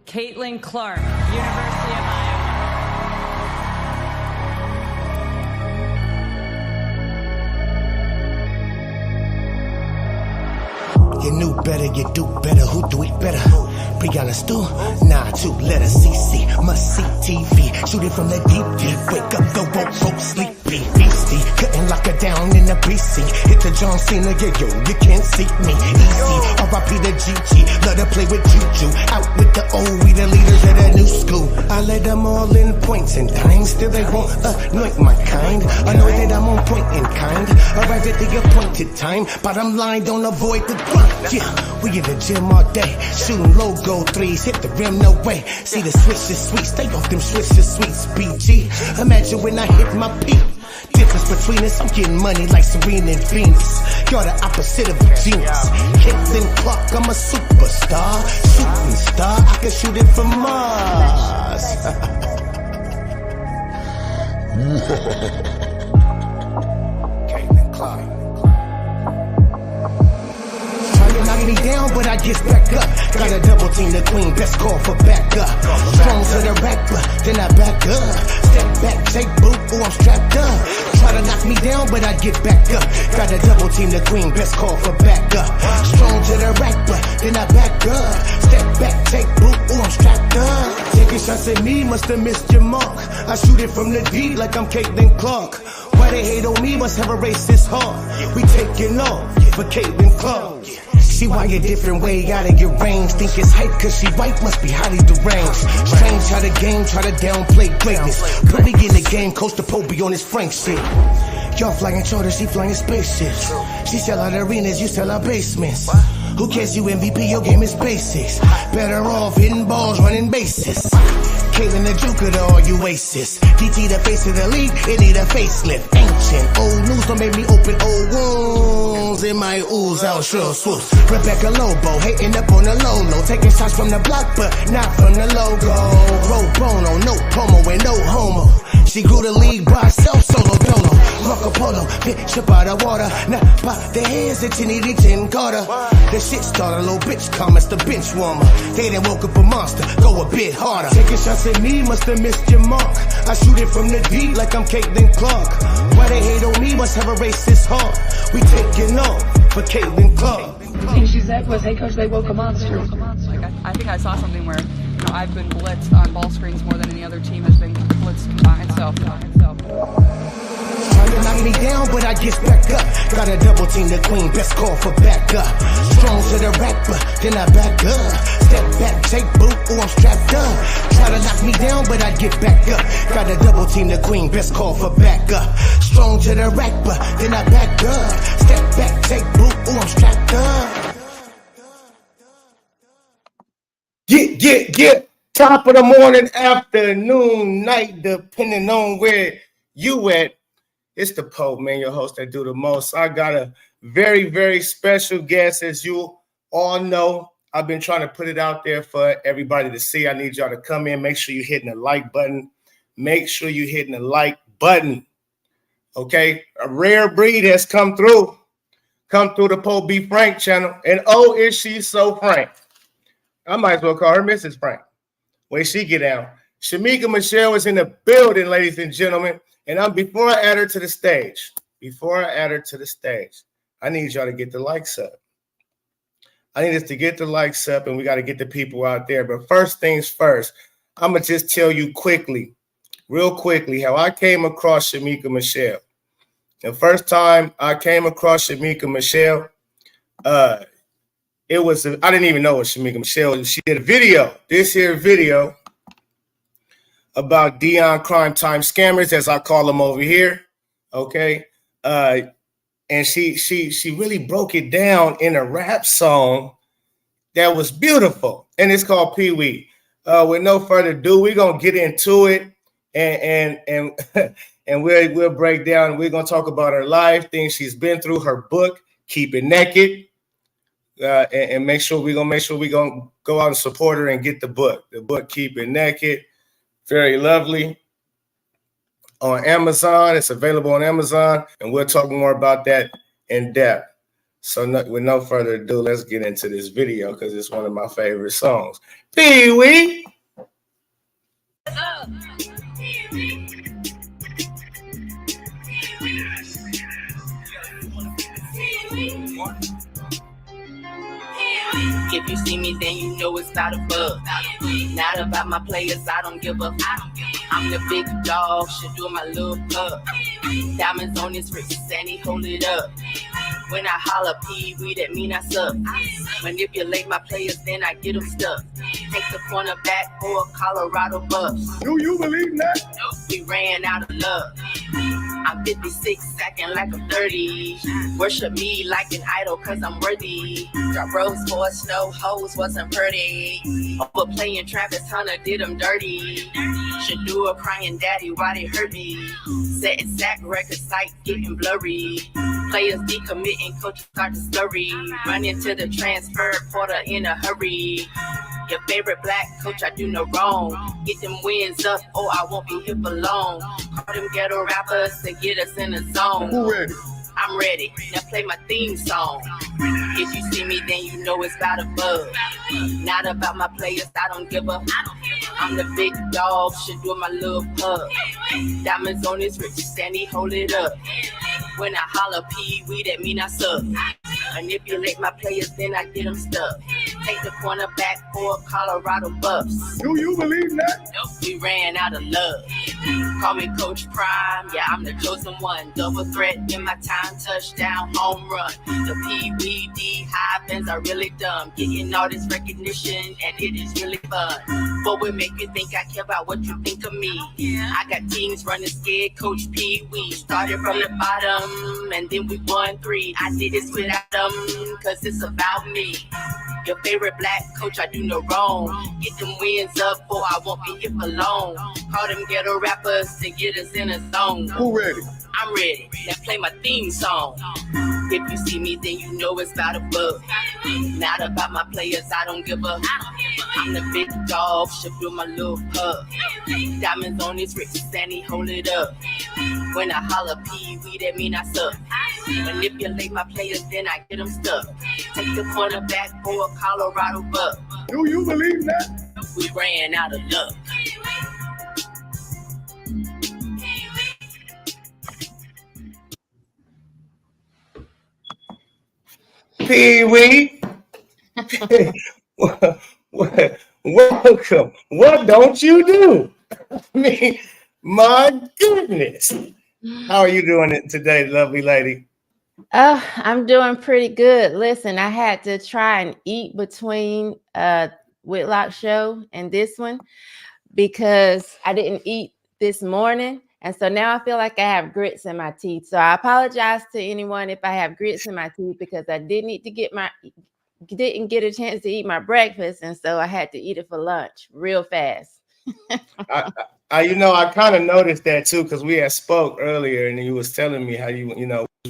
Caitlin Clark, University of Iowa. You knew better, you do better, who do it better? Brianna Stu, nah, 2 letters, CC, must see TV. Shoot it from the deep, wake up the woke, sleepy. Beastie, couldn't lock her down in the BC. Hit the John Cena, yeah, yo, you can't see me. Easy, R.I.P. the GG, let her play with Juju. Out with the old, we the leaders of the new school. I let them all in points and dimes, still they won't anoint my kind. I know that I'm on point in kind, arrived at the appointed time. Bottom line, don't avoid the grind. Yeah, we in the gym all day, shooting logo threes, hit the rim, no way. See the switch is sweet, stay off them switches, sweets, BG. Imagine when I hit my peak. Difference between us, I'm getting money like Serena and Venus. You're the opposite of a genius. Caitlin Clark, I'm a superstar, shooting star. I can shoot it from Mars. Caitlin Clark. Knock me down, but I get back up. Got a double team, the queen, best call for backup. Strong to the rapper, then I back up. Step back, take boot, ooh, I'm strapped up. Try to knock me down, but I get back up. Got a double team, the queen, best call for backup. Strong to the rapper, then I back up. Step back, take boot, ooh, I'm strapped up. Taking shots at me, must have missed your mark. I shoot it from the D like I'm Caitlin Clark. Why they hate on me, must have a racist heart. We taking off for Caitlin Clark. See why a different way out of your range. Think it's hype cause she white, must be highly deranged. Strange how the game try to downplay greatness. Put me in the game, Coach the Pope be on his Frank shit. Y'all flying charters, she flying spaceships. She sell out arenas, you sell out basements. Who cares, you MVP, your game is basics. Better off hitting balls, running bases. Caitlin the Juke of all you aces. DT the face of the league, it need a facelift. Ancient, old news don't make me open old wounds. In my ooze, out sure swoops. Rebecca Lobo, hating up on the low. Taking shots from the block, but not from the logo. Pro bono, no promo and no homo. She grew the league by herself, solo dono. Marco Polo, fish up out of water. Now by the hands that you need each in Carter. The shit starter, little bitch comments, the bench warmer. They done woke up a monster, go a bit harder. Taking shots at me, must have missed your mark. I shoot it from the deep like I'm Caitlin Clark. Why they hate on me, must have a racist heart. We taking off for Caitlin Clark. Thing she said was, hey coach, they woke a monster. Like I think I saw something where, you know, I've been blitzed on ball screens more than any other team has been blitzed combined. So. Trying to knock me down, but I get back up. Got a double team, the queen, best call for backup. Strong to the rapper, then I back up. Step back, take boot, ooh, I'm strapped up. Try to knock me down, but I get back up. Got a double team, the queen, best call for backup. Strong to the rapper, then I back up. Step back, take boot, ooh, I'm strapped up. Get. Top of the morning, afternoon, night, depending on where you at. It's the Pope, man, your host that do the most. I got a very, very special guest, as you all know. I've been trying to put it out there for everybody to see. I need y'all to come in. Make sure you're hitting the like button. Make sure you're hitting the like button. Okay? A rare breed has come through. Come through the Pope B. Frank channel. And oh, is she so frank? I might as well call her Mrs. Frank. Where she get down. Shemeka Michelle is in the building, ladies and gentlemen. And before I add her to the stage, I need y'all to get the likes up. I need us to get the likes up, and we got to get the people out there. But first things first, I'm going to just tell you real quickly, how I came across Shemeka Michelle. The first time I came across Shemeka Michelle, I didn't even know it was Shemeka Michelle. She did a video, this here video, about Dion crime time scammers, as I call them over here. Okay. And she really broke it down in a rap song that was beautiful. And it's called Peewee. With no further ado, we're gonna get into it and we'll break down. We're gonna talk about her life, things she's been through, her book, Keep It Naked. And make sure we're gonna go out and support her and get the book. The book Keep It Naked. Very lovely. On Amazon. It's available on Amazon, and we'll talk more about that in depth. So with no further ado, let's get into this video because it's one of my favorite songs. Peewee. If you see me, then you know it's about a bug. Not about my players, I don't give up. I'm the big dog, should do my little pug. Diamonds on his wrist, and he hold it up. When I holler Peewee, that mean I suck. Manipulate my players, then I get them stuck. Take the cornerback for a Colorado Buffs. Do you believe that? We ran out of love. I'm 56, acting like I'm 30. Worship me like an idol, cause I'm worthy. Drop rose for a snow hose, wasn't pretty. Overplaying Travis Hunter, did him dirty. Should do a crying daddy, why they hurt me? Setting sack record sight, getting blurry. Players decommitting, coach start to scurry. Run into the transfer portal in a hurry. Your favorite black coach, I do no wrong. Get them wins up, or I won't be here for long. Call them ghetto rappers to get us in the zone. Who ready? I'm ready. Now play my theme song. If you see me, then you know it's about a bug. Not about my players, I don't give up. I'm the big dog, should do my little pug. Diamonds on his wrist, and he hold it up. When I holler Peewee, that mean I suck. Manipulate my players, then I get them stuck. Take the cornerback for Colorado Buffs. Do you believe that? We ran out of love. Call me Coach Prime, yeah, I'm the chosen one. Double threat in my time, touchdown, home run. The PVD Hyphens are really dumb. Getting all this recognition, and it is really fun. But what make you think I care about what you think of me? I got teams running scared, Coach Peewee. Started from the bottom, and then we won 3. I did this without them, cause it's about me. Your favorite black coach, I do no wrong. Get them wins up, or I won't be here for long. Call them ghetto rappers to get us in a zone. Who ready? I'm ready. Now play my theme song. If you see me, then you know it's about a bug. Not about my players, I don't give up. I'm the big dog, should do my little pug. Diamonds on his wrist, and he hold it up. When I holler Peewee, that mean I suck. Manipulate my players, then I get them stuck. Take the cornerback for a Colorado Buck. Do you believe that? We ran out of luck. Peewee. Welcome. What don't you do? I mean, my goodness. How are you doing it today, lovely lady? Oh, I'm doing pretty good. Listen, I had to try and eat between Whitlock's show and this one because I didn't eat this morning. And so now I feel like I have grits in my teeth. So I apologize to anyone if I have grits in my teeth because I didn't get a chance to eat my breakfast. And so I had to eat it for lunch real fast. I kind of noticed that too, because we had spoke earlier and you was telling me how you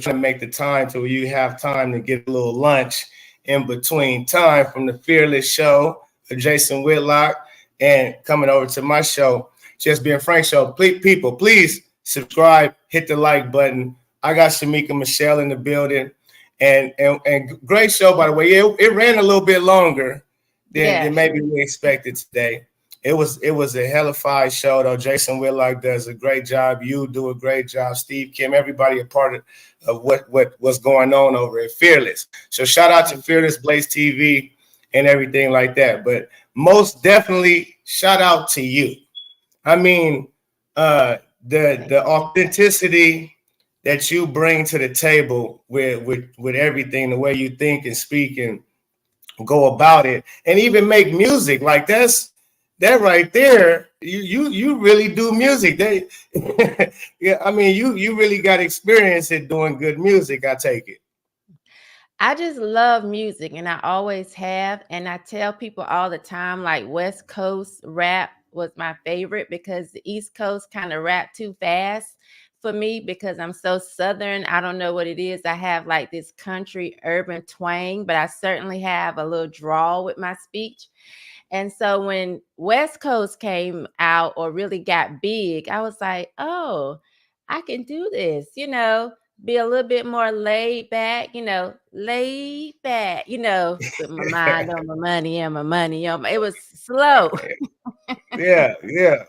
trying to make the time to where you have time to get a little lunch in between time from the Fearless show, Jason Whitlock, and coming over to my show, Just Being Frank show. Please subscribe, hit the like button. I got Shemeka Michelle in the building, and great show, by the way. It ran a little bit longer than maybe we expected today. It was a hellified show, though. Jason Whitlock does a great job. You do a great job. Steve, Kim, everybody a part of what's going on over at Fearless. So shout out to Fearless, Blaze TV, and everything like that. But most definitely, shout out to you. I mean, the authenticity that you bring to the table with everything, the way you think and speak and go about it, and even make music like that right there, you really do music. Yeah, I mean, you really got experience at doing good music, I take it. I just love music, and I always have. And I tell people all the time, like West Coast rap was my favorite because the East Coast kind of rap too fast for me because I'm so Southern. I don't know what it is. I have like this country urban twang, but I certainly have a little drawl with my speech. And so when West Coast came out or really got big, I was like, oh, I can do this. be a little bit more laid back, laid back, with my mind on my money and my money on it was slow. Yeah, yeah.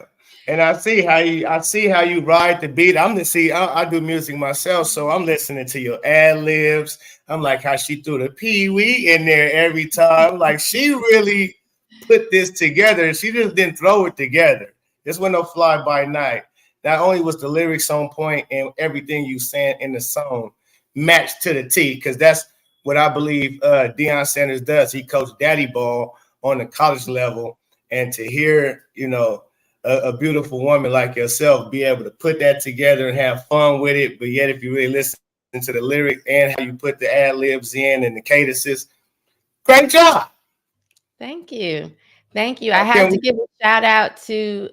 And I see how you ride the beat. I do music myself, so I'm listening to your ad libs. I'm like how she threw the Peewee in there every time. Like she really put this together. She just didn't throw it together. This was no fly by night. Not only was the lyrics on point and everything you saying in the song matched to the T, because that's what I believe Deion Sanders does. He coached daddy ball on the college level, and to hear, a beautiful woman like yourself be able to put that together and have fun with it, but yet if you really listen to the lyrics and how you put the ad libs in and the cadences, great job. Thank you. Thank you. I have to give a shout out to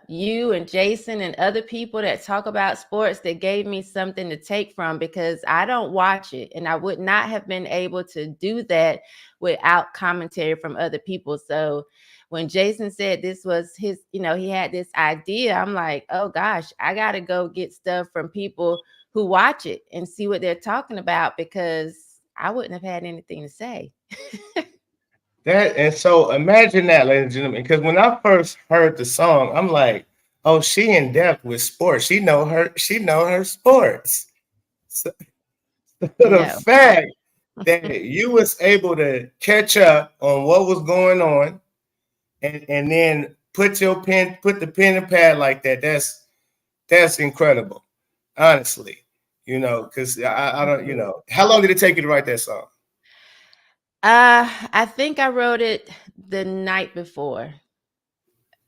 you and Jason and other people that talk about sports that gave me something to take from, because I don't watch it and I would not have been able to do that without commentary from other people. So when Jason said this was his, he had this idea, I'm like, oh gosh, I got to go get stuff from people who watch it and see what they're talking about, because I wouldn't have had anything to say. And so imagine that, ladies and gentlemen, because when I first heard the song, I'm like, oh, she in depth with sports. She know her sports. So the fact that you was able to catch up on what was going on and then put the pen and pad like that, that's incredible. Honestly. Because I don't, how long did it take you to write that song? I think I wrote it the night before.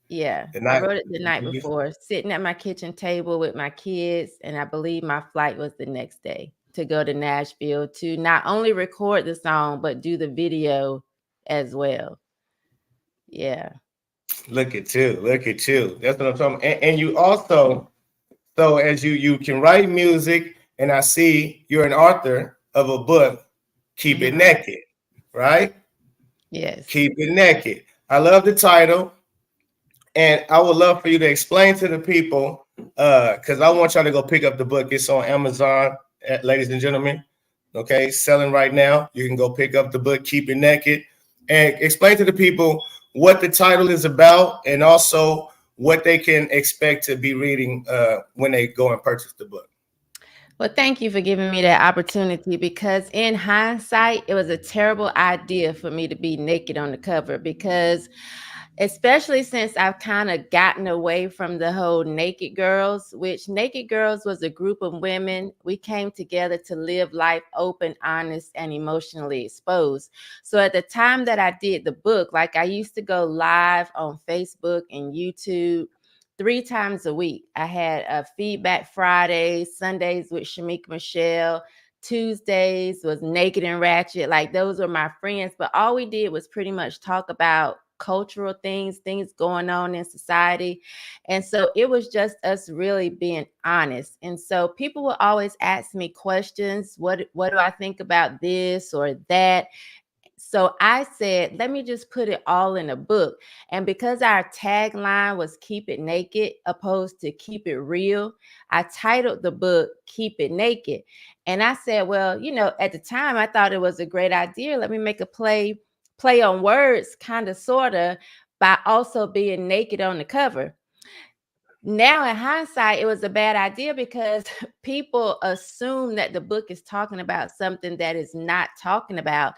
Yeah, I wrote it the night before, sitting at my kitchen table with my kids, and I believe my flight was the next day to go to Nashville to not only record the song, but do the video as well. Yeah. Look at you. That's what I'm talking about. And you also, so as you can write music, and I see you're an author of a book, Keep It Naked, right? Yes. Keep It Naked. I love the title. And I would love for you to explain to the people, because I want y'all to go pick up the book. It's on Amazon, ladies and gentlemen. Okay, selling right now. You can go pick up the book, Keep It Naked, and explain to the people what the title is about and also what they can expect to be reading when they go and purchase the book. Well, thank you for giving me that opportunity, because in hindsight, it was a terrible idea for me to be naked on the cover, because especially since I've kind of gotten away from the whole Naked Girls, which Naked Girls was a group of women. We came together to live life open, honest, and emotionally exposed. So at the time that I did the book, like I used to go live on Facebook and YouTube 3 times a week. I had a feedback Fridays, Sundays with Shemeka Michelle. Tuesdays was Naked and Ratchet. Like those were my friends, but all we did was pretty much talk about cultural things going on in society. And so it was just us really being honest. And so people will always ask me questions. What do I think about this or that? So I said, let me just put it all in a book. And because our tagline was Keep It Naked opposed to Keep It Real, I titled the book Keep It Naked. And I said, well, at the time I thought it was a great idea. Let me make a play on words, kind of, sort of, by also being naked on the cover. Now in hindsight, it was a bad idea because people assume that the book is talking about something that is not talking about.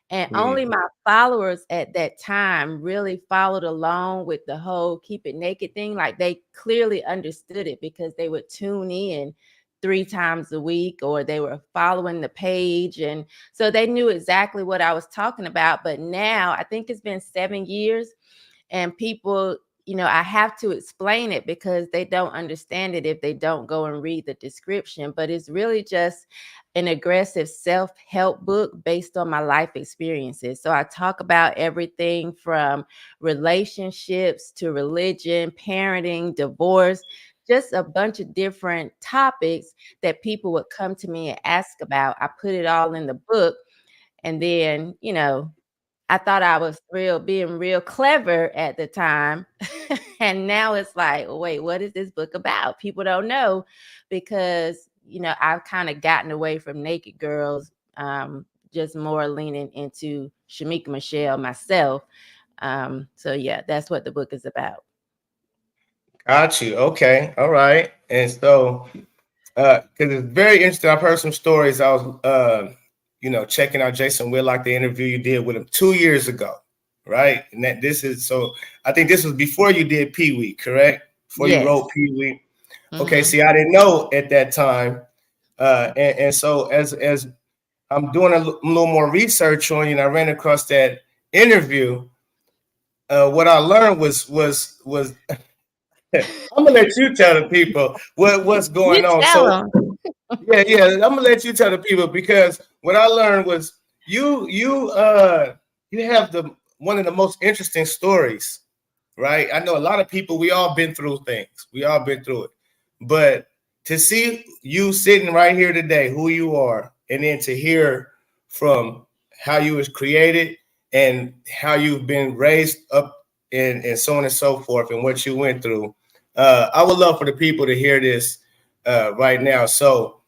And only my followers at that time really followed along with the whole Keep It Naked thing. Like they clearly understood it because they would tune in 3 times a week, or they were following the page. And so they knew exactly what I was talking about. But now I think it's been 7 years and people, I have to explain it because they don't understand it if they don't go and read the description. But it's really just an aggressive self-help book based on my life experiences. So I talk about everything from relationships to religion, parenting, divorce, just a bunch of different topics that people would come to me and ask about. I put it all in the book. And then, I thought I was being real clever at the time. And now it's like, wait, what is this book about? People don't know because I've kind of gotten away from Naked Girls, just more leaning into Shemeka Michelle myself. So yeah, that's what the book is about. Got you. Okay. All right. And so, because it's very interesting. I've heard some stories. I was, checking out Jason Whitlock, the interview you did with him 2 years ago, right? And that I think this was before you did Peewee, correct? Before you Yes. wrote Peewee. Okay. See, I didn't know at that time. And so as I'm doing a little more research on you, and I ran across that interview. What I learned was I'm gonna let you tell the people what's going on. So yeah, I'm gonna let you tell the people, because what I learned was you have one of the most interesting stories, right? I know a lot of people, we all been through things, we all been through it, but to see you sitting right here today, who you are, and then to hear from how you was created and how you've been raised up and so on and so forth, and what you went through. I would love for the people to hear this right now. So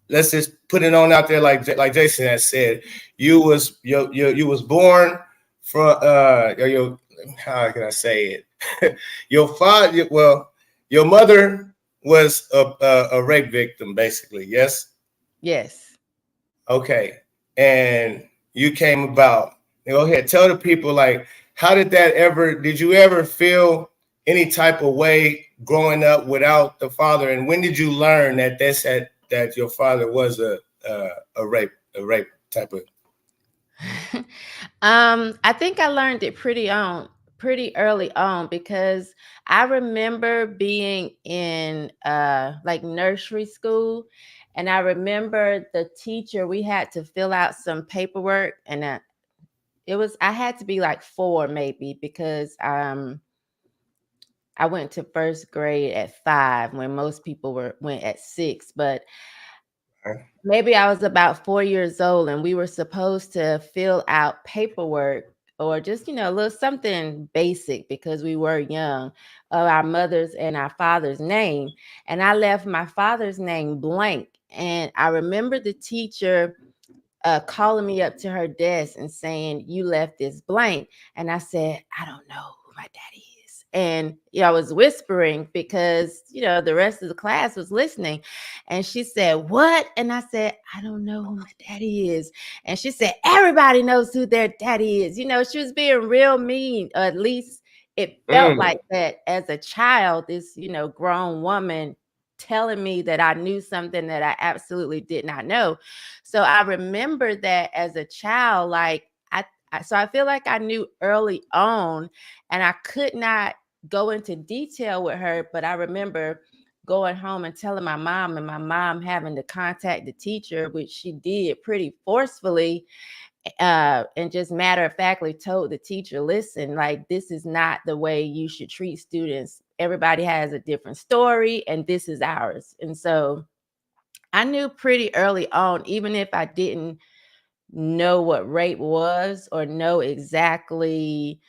let's just put it on out there, like Jason has said. You was born from how can I say it? Your father, your mother was a rape victim, basically. Yes. Yes. Okay. And you came about. Go ahead, tell the people, like, how did did you ever feel any type of way growing up without the father? And when did you learn that your father was a rape type of? I think I learned it pretty early on, because I remember being in like nursery school, and I remember the teacher, we had to fill out some paperwork, and I had to be like 4 maybe, because I went to first grade at 5 when most people went at 6, but maybe I was about 4 years old, and we were supposed to fill out paperwork, or just, a little something basic, because we were young, of our mother's and our father's name. And I left my father's name blank. And I remember the teacher calling me up to her desk and saying, "You left this blank." And I said, "I don't know who my daddy is." And I was whispering, because the rest of the class was listening. And she said, "What?" And I said, "I don't know who my daddy is." And she said, "Everybody knows who their daddy is." She was being real mean. At least it felt like that as a child, this grown woman telling me that I knew something that I absolutely did not know. So I remember that as a child, like so I feel like I knew early on, and I could not go into detail with her, but I remember going home and telling my mom, and my mom having to contact the teacher, which she did pretty forcefully, and just matter of factly told the teacher, "Listen, like, this is not the way you should treat students. Everybody has a different story, and this is ours." And so I knew pretty early on, even if I didn't know what rape was or know exactly,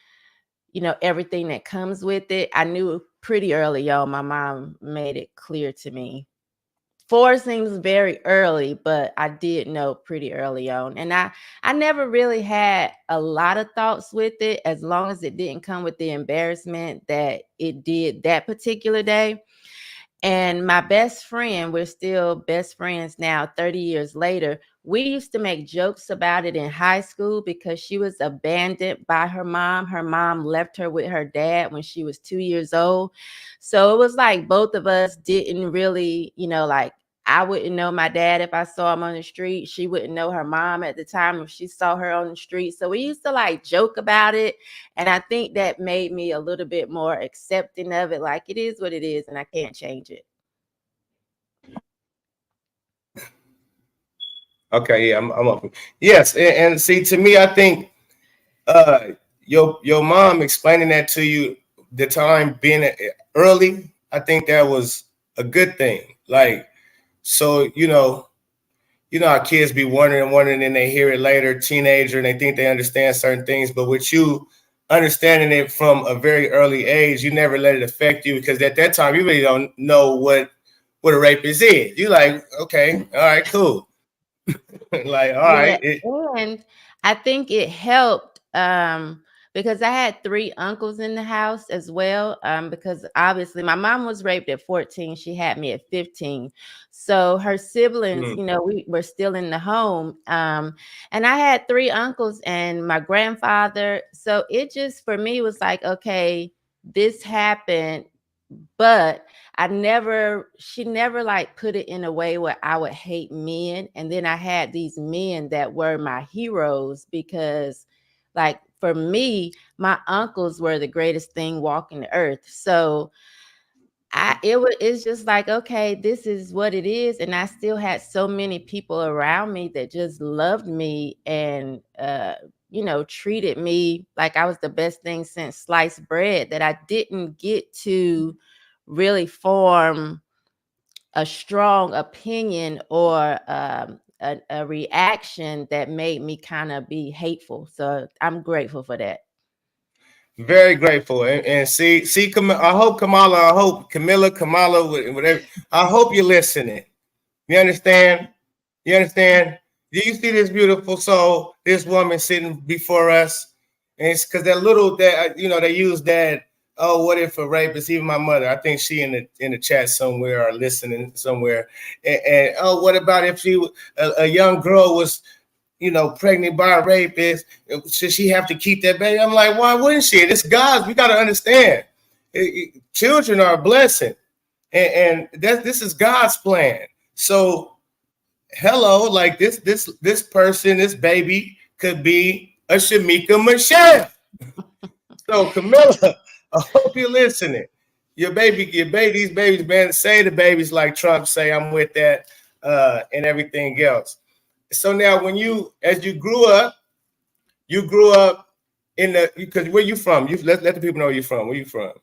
everything that comes with it, I knew pretty early on. My mom made it clear to me. 4 seems very early, but I did know pretty early on. And I never really had a lot of thoughts with it, as long as it didn't come with the embarrassment that it did that particular day. And my best friend, we're still best friends now, 30 years later. We used to make jokes about it in high school, because she was abandoned by her mom. Her mom left her with her dad when she was 2 years old. So it was like both of us didn't really, like, I wouldn't know my dad if I saw him on the street. She wouldn't know her mom at the time if she saw her on the street. So we used to like joke about it. And I think that made me a little bit more accepting of it. Like, it is what it is, and I can't change it. Okay, yeah, I'm up. Yes, and see, to me, I think your mom explaining that to you, the time being early, I think that was a good thing. Like, so how kids be wondering, and they hear it later, teenager, and they think they understand certain things. But with you understanding it from a very early age, you never let it affect you, because at that time you really don't know what a rapist is. You like, okay, all right, cool. Like, all Yeah, right. and I think it helped because I had 3 uncles in the house as well. Because obviously my mom was raped at 14, she had me at 15. So her siblings, Mm. we were still in the home. And I had 3 uncles and my grandfather. So it just for me was like, okay, this happened, but she never like put it in a way where I would hate men. And then I had these men that were my heroes because like for me, my uncles were the greatest thing walking the earth. So it's just like, okay, this is what it is. And I still had so many people around me that just loved me and treated me like I was the best thing since sliced bread, that I didn't get to really form a strong opinion or a reaction that made me kind of be hateful. So I'm grateful for that. Very grateful. And see, I hope Kamala, whatever. I hope you're listening. You understand? You understand? Do you see this beautiful soul, this woman sitting before us? And it's because they use that. Oh, what if a rapist? Even my mother, I think she in the chat somewhere or listening somewhere. And oh, what about if a young girl was pregnant by a rapist? Should she have to keep that baby? I'm like, why wouldn't she? It's God's. We got to understand. Children are a blessing, and this is God's plan. So hello, like this person, this baby could be a Shemeka Michelle. So Camilla, I hope you're listening. These babies, man, say the babies like Trump say, I'm with that, and everything else. So now as you grew up because where you from? Let the people know where you're from. Where you from?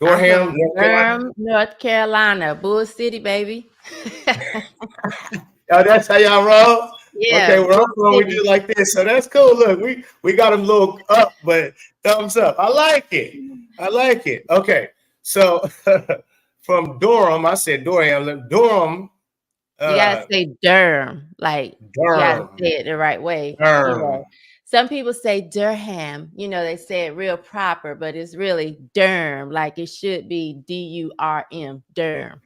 I'm Durham, from North Carolina? Durham, North Carolina, Bull City, baby. Oh, that's how y'all roll? Yeah, Okay, where I'm from, we City. do like this. So that's cool. Look, we got them a little up, but thumbs up. I like it. Okay. So from Durham, I said Durham. Durham. You gotta say Durham, like you gotta Durham. say it the right way. Durham. Some people say Durham, they say it real proper, but it's really Durham, like it should be Durm, Durham.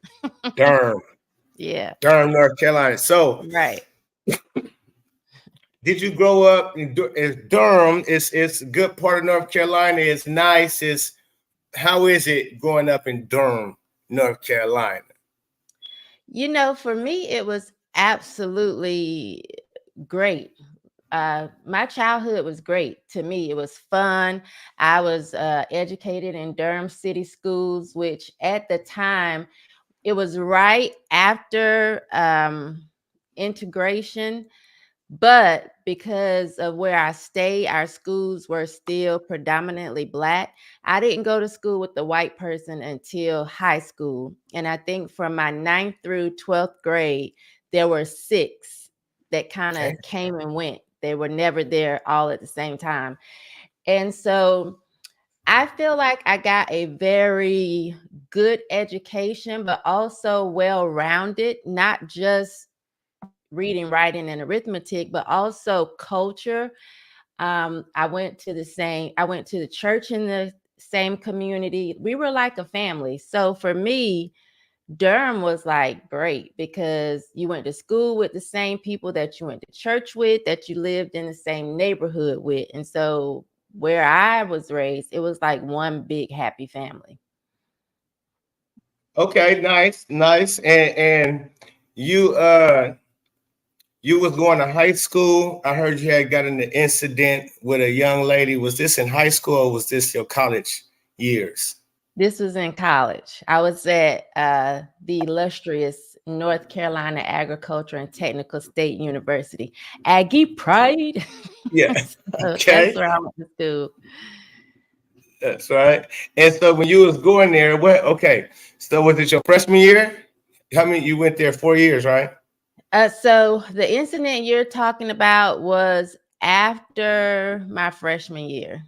Durham. Yeah. Durham, North Carolina. So Right. did you grow up in Durham? It's a good part of North Carolina. It's nice. How is it growing up in Durham, North Carolina? For me, it was absolutely great. My childhood was great. To me, it was fun. I was educated in Durham City schools, which at the time, it was right after integration. But because of where I stayed, our schools were still predominantly Black. I didn't go to school with the white person until high school. And I think from my 9th through 12th grade, there were 6 that kind of came and went. They were never there all at the same time. And so I feel like I got a very good education, but also well-rounded, not just reading, writing, and arithmetic, but also culture. I went to the church in the same community. We were like a family. So for me, Durham was like great because you went to school with the same people that you went to church with, that you lived in the same neighborhood with. And so where I was raised, it was like one big happy family. Okay, nice. And you was going to high school. I heard you had got in an incident with a young lady. Was this in high school or was this your college years? This was in college. I was at the illustrious North Carolina Agriculture and Technical State University, Aggie Pride. Yeah. Okay. That's where I went to school. That's right. And so when you was going there, so was it your freshman year? How many you went there 4 years, right? So the incident you're talking about was after my freshman year.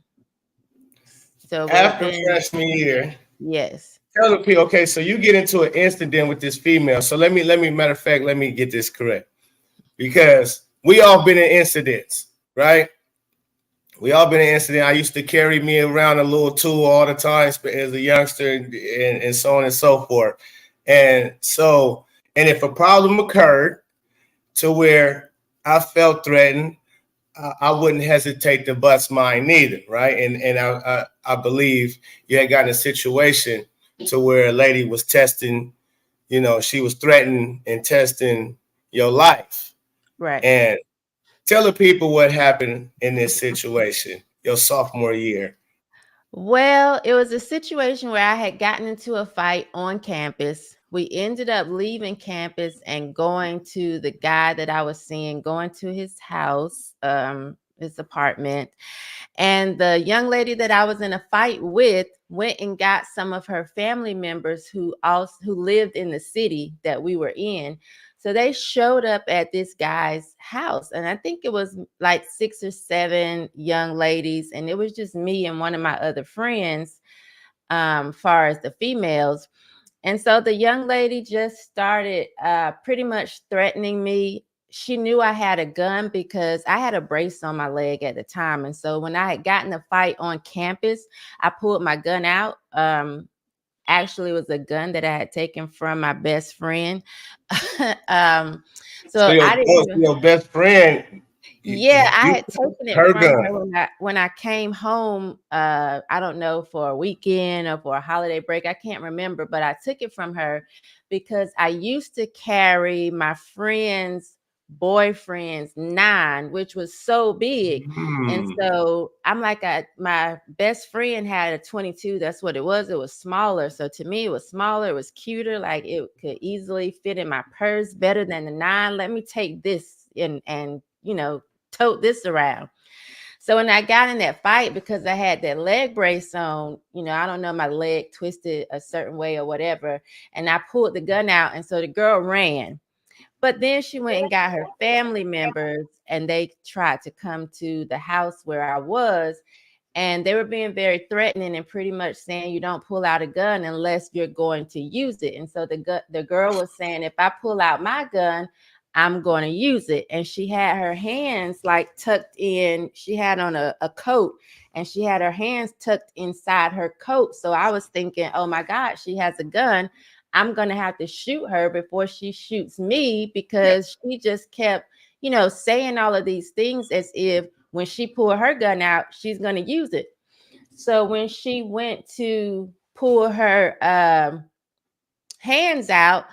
So after freshman year. Yes. tell the people, okay, so you get into an incident with this female. So let me, matter of fact, let me get this correct. Because we all been in incidents, right? We all been in incident. I used to carry me around a little tool all the time as a youngster and so on and so forth. And so, and if a problem occurred to where I felt threatened, I wouldn't hesitate to bust mine neither, right? And I believe you had gotten a situation to where a lady was testing, you know, she was threatening and testing your life. Right. And tell the people what happened in this situation your sophomore year. Well, it was a situation where I had gotten into a fight on campus. We ended up leaving campus and going to the guy that I was seeing, going to his house, his apartment. And the young lady that I was in a fight with went and got some of her family members who lived in the city that we were in. So they showed up at this guy's house, and I think it was like 6 or 7 young ladies, and it was just me and one of my other friends, far as the females. And so the young lady just started pretty much threatening me. She knew I had a gun because I had a brace on my leg at the time. And so when I had gotten a fight on campus, I pulled my gun out. Actually, it was a gun that I had taken from my best friend. So I didn't. Your best friend. Yeah, I had taken it her from gun. her when I came home. I don't know, for a weekend or for a holiday break. I can't remember, but I took it from her because I used to carry my friend's boyfriend's 9, which was so big. And so I'm like, my best friend had a 22. That's what it was. It was smaller. So to me, it was smaller. It was cuter. Like it could easily fit in my purse better than the 9. Let me take this and you know, tote this around. So when I got in that fight, because I had that leg brace on, you know, I don't know, my leg twisted a certain way or whatever, and I pulled the gun out, and so the girl ran. But then she went and got her family members, and they tried to come to the house where I was, and they were being very threatening and pretty much saying, you don't pull out a gun unless you're going to use it. And so the girl was saying, if I pull out my gun, I'm going to use it. And she had her hands like tucked in. She had on a coat, and she had her hands tucked inside her coat. So I was thinking, oh my God, she has a gun. I'm going to have to shoot her before she shoots me, because she just kept, you know, saying all of these things as if when she pulled her gun out, she's going to use it. So when she went to pull her hands out,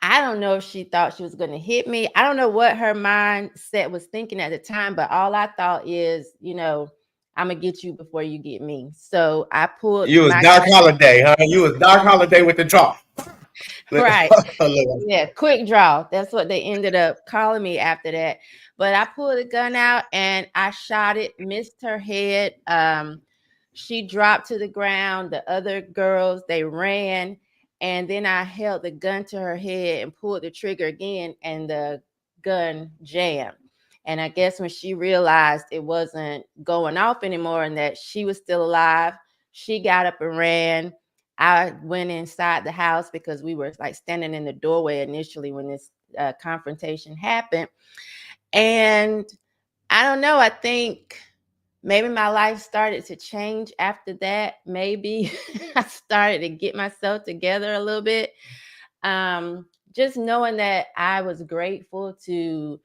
I don't know if she thought she was going to hit me. I don't know what her mindset was thinking at the time, but all I thought is, you know, I'm going to get you before you get me. So I pulled. You was Doc Holliday, huh? You was Doc Holliday with the draw. Right. Yeah, quick draw. That's what they ended up calling me after that. But I pulled the gun out and I shot it, missed her head. She dropped to the ground. The other girls, they ran. And then I held the gun to her head and pulled the trigger again, and the gun jammed. And I guess when she realized it wasn't going off anymore and that she was still alive, she got up and ran. I went inside the house because we were like standing in the doorway initially when this confrontation happened. And I don't know, I think maybe my life started to change after that. Maybe I started to get myself together a little bit. Just knowing that I was grateful to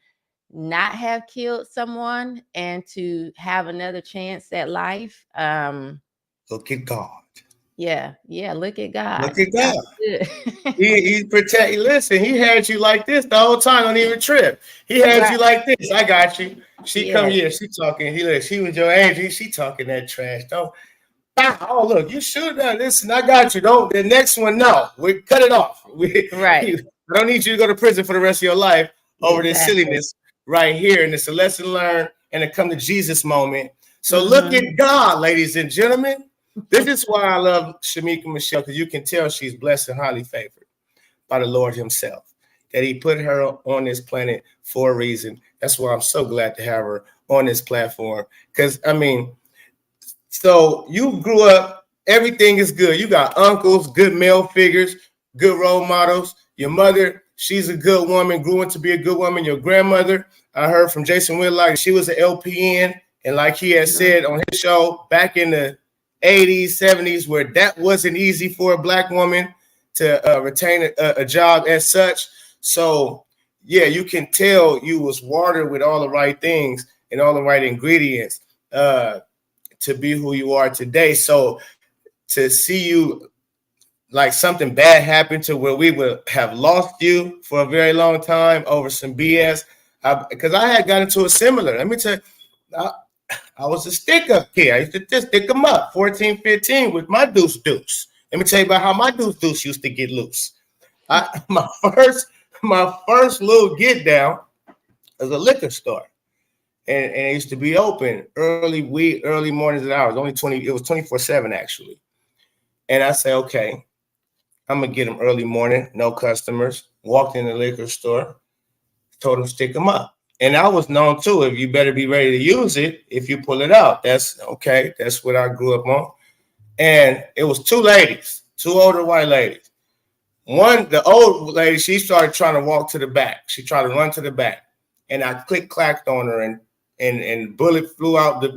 not have killed someone and to have another chance at life. Look at God. Yeah, look at God. Look at God. he protect. Listen, he had you like this the whole time. Don't even trip. He had you like this. I got you. She come here. She talking. She was your angel. She talking that trash. Don't. Oh, look, you should have. Listen, I got you. Don't. The next one, no. We cut it off. I don't need you to go to prison for the rest of your life over this silliness right here. And it's a lesson learned and a come to Jesus moment. So look at God, ladies and gentlemen. This is why I love Shemeka Michelle, because you can tell she's blessed and highly favored by the Lord himself, that he put her on this planet for a reason. That's why I'm so glad to have her on this platform. Because, I mean, so you grew up everything is good. You got uncles, good male figures, good role models. Your mother, she's a good woman, grew into be a good woman. Your grandmother, I heard from Jason Whitlock, she was an LPN. And like he had said on his show back in the 80s, 70s, where that wasn't easy for a Black woman to retain a job as such. So, yeah, you can tell you was watered with all the right things and all the right ingredients to be who you are today. So to see you like something bad happen to where we would have lost you for a very long time over some BS, because I had got into a similar. Let me tell you, I was a stick-up kid. I used to just stick them up, 14, 15 with my deuce. Let me tell you about how my deuce used to get loose. My first little get down was a liquor store. And it used to be open early mornings and hours. It was 24/7 actually. And I say, okay, I'm gonna get them early morning, no customers. Walked in the liquor store, told them stick them up. And I was known too, if you better be ready to use it if you pull it out. That's okay. That's what I grew up on. And it was two ladies, two older white ladies. One, the old lady, she started trying to walk to the back. She tried to run to the back. And I click-clacked on her and bullet flew out the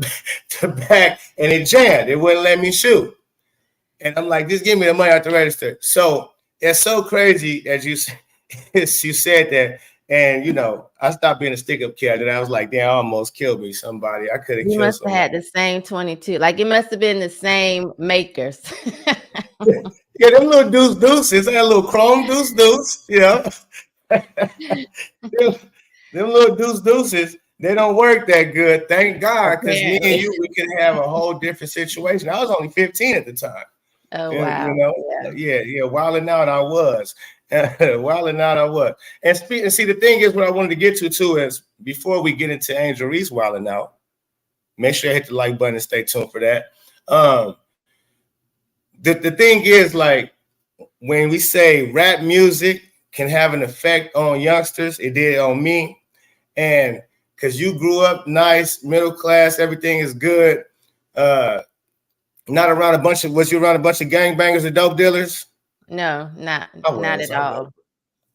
back and it jammed. It wouldn't let me shoot. And I'm like, just give me the money out the register. So it's so crazy as you said that. And, you know, I stopped being a stick-up kid. And I was like, damn, I almost killed me. Somebody. I could have killed somebody. You must have had the same 22. Like, it must have been the same makers. Yeah, them little deuces. I had a little chrome deuce, you know. them little deuces, they don't work that good. Thank God, because me and you, we could have a whole different situation. I was only 15 at the time. Oh, wow. You know, yeah. Wilding out I was. Wilding out I was. And see, the thing is, what I wanted to get to too is before we get into Angel Reese wilding out, make sure you hit the like button and stay tuned for that. The thing is, like, when we say rap music can have an effect on youngsters, it did on me. And because you grew up nice, middle class, everything is good. Not around was you around a bunch of gangbangers and dope dealers? No, not at all.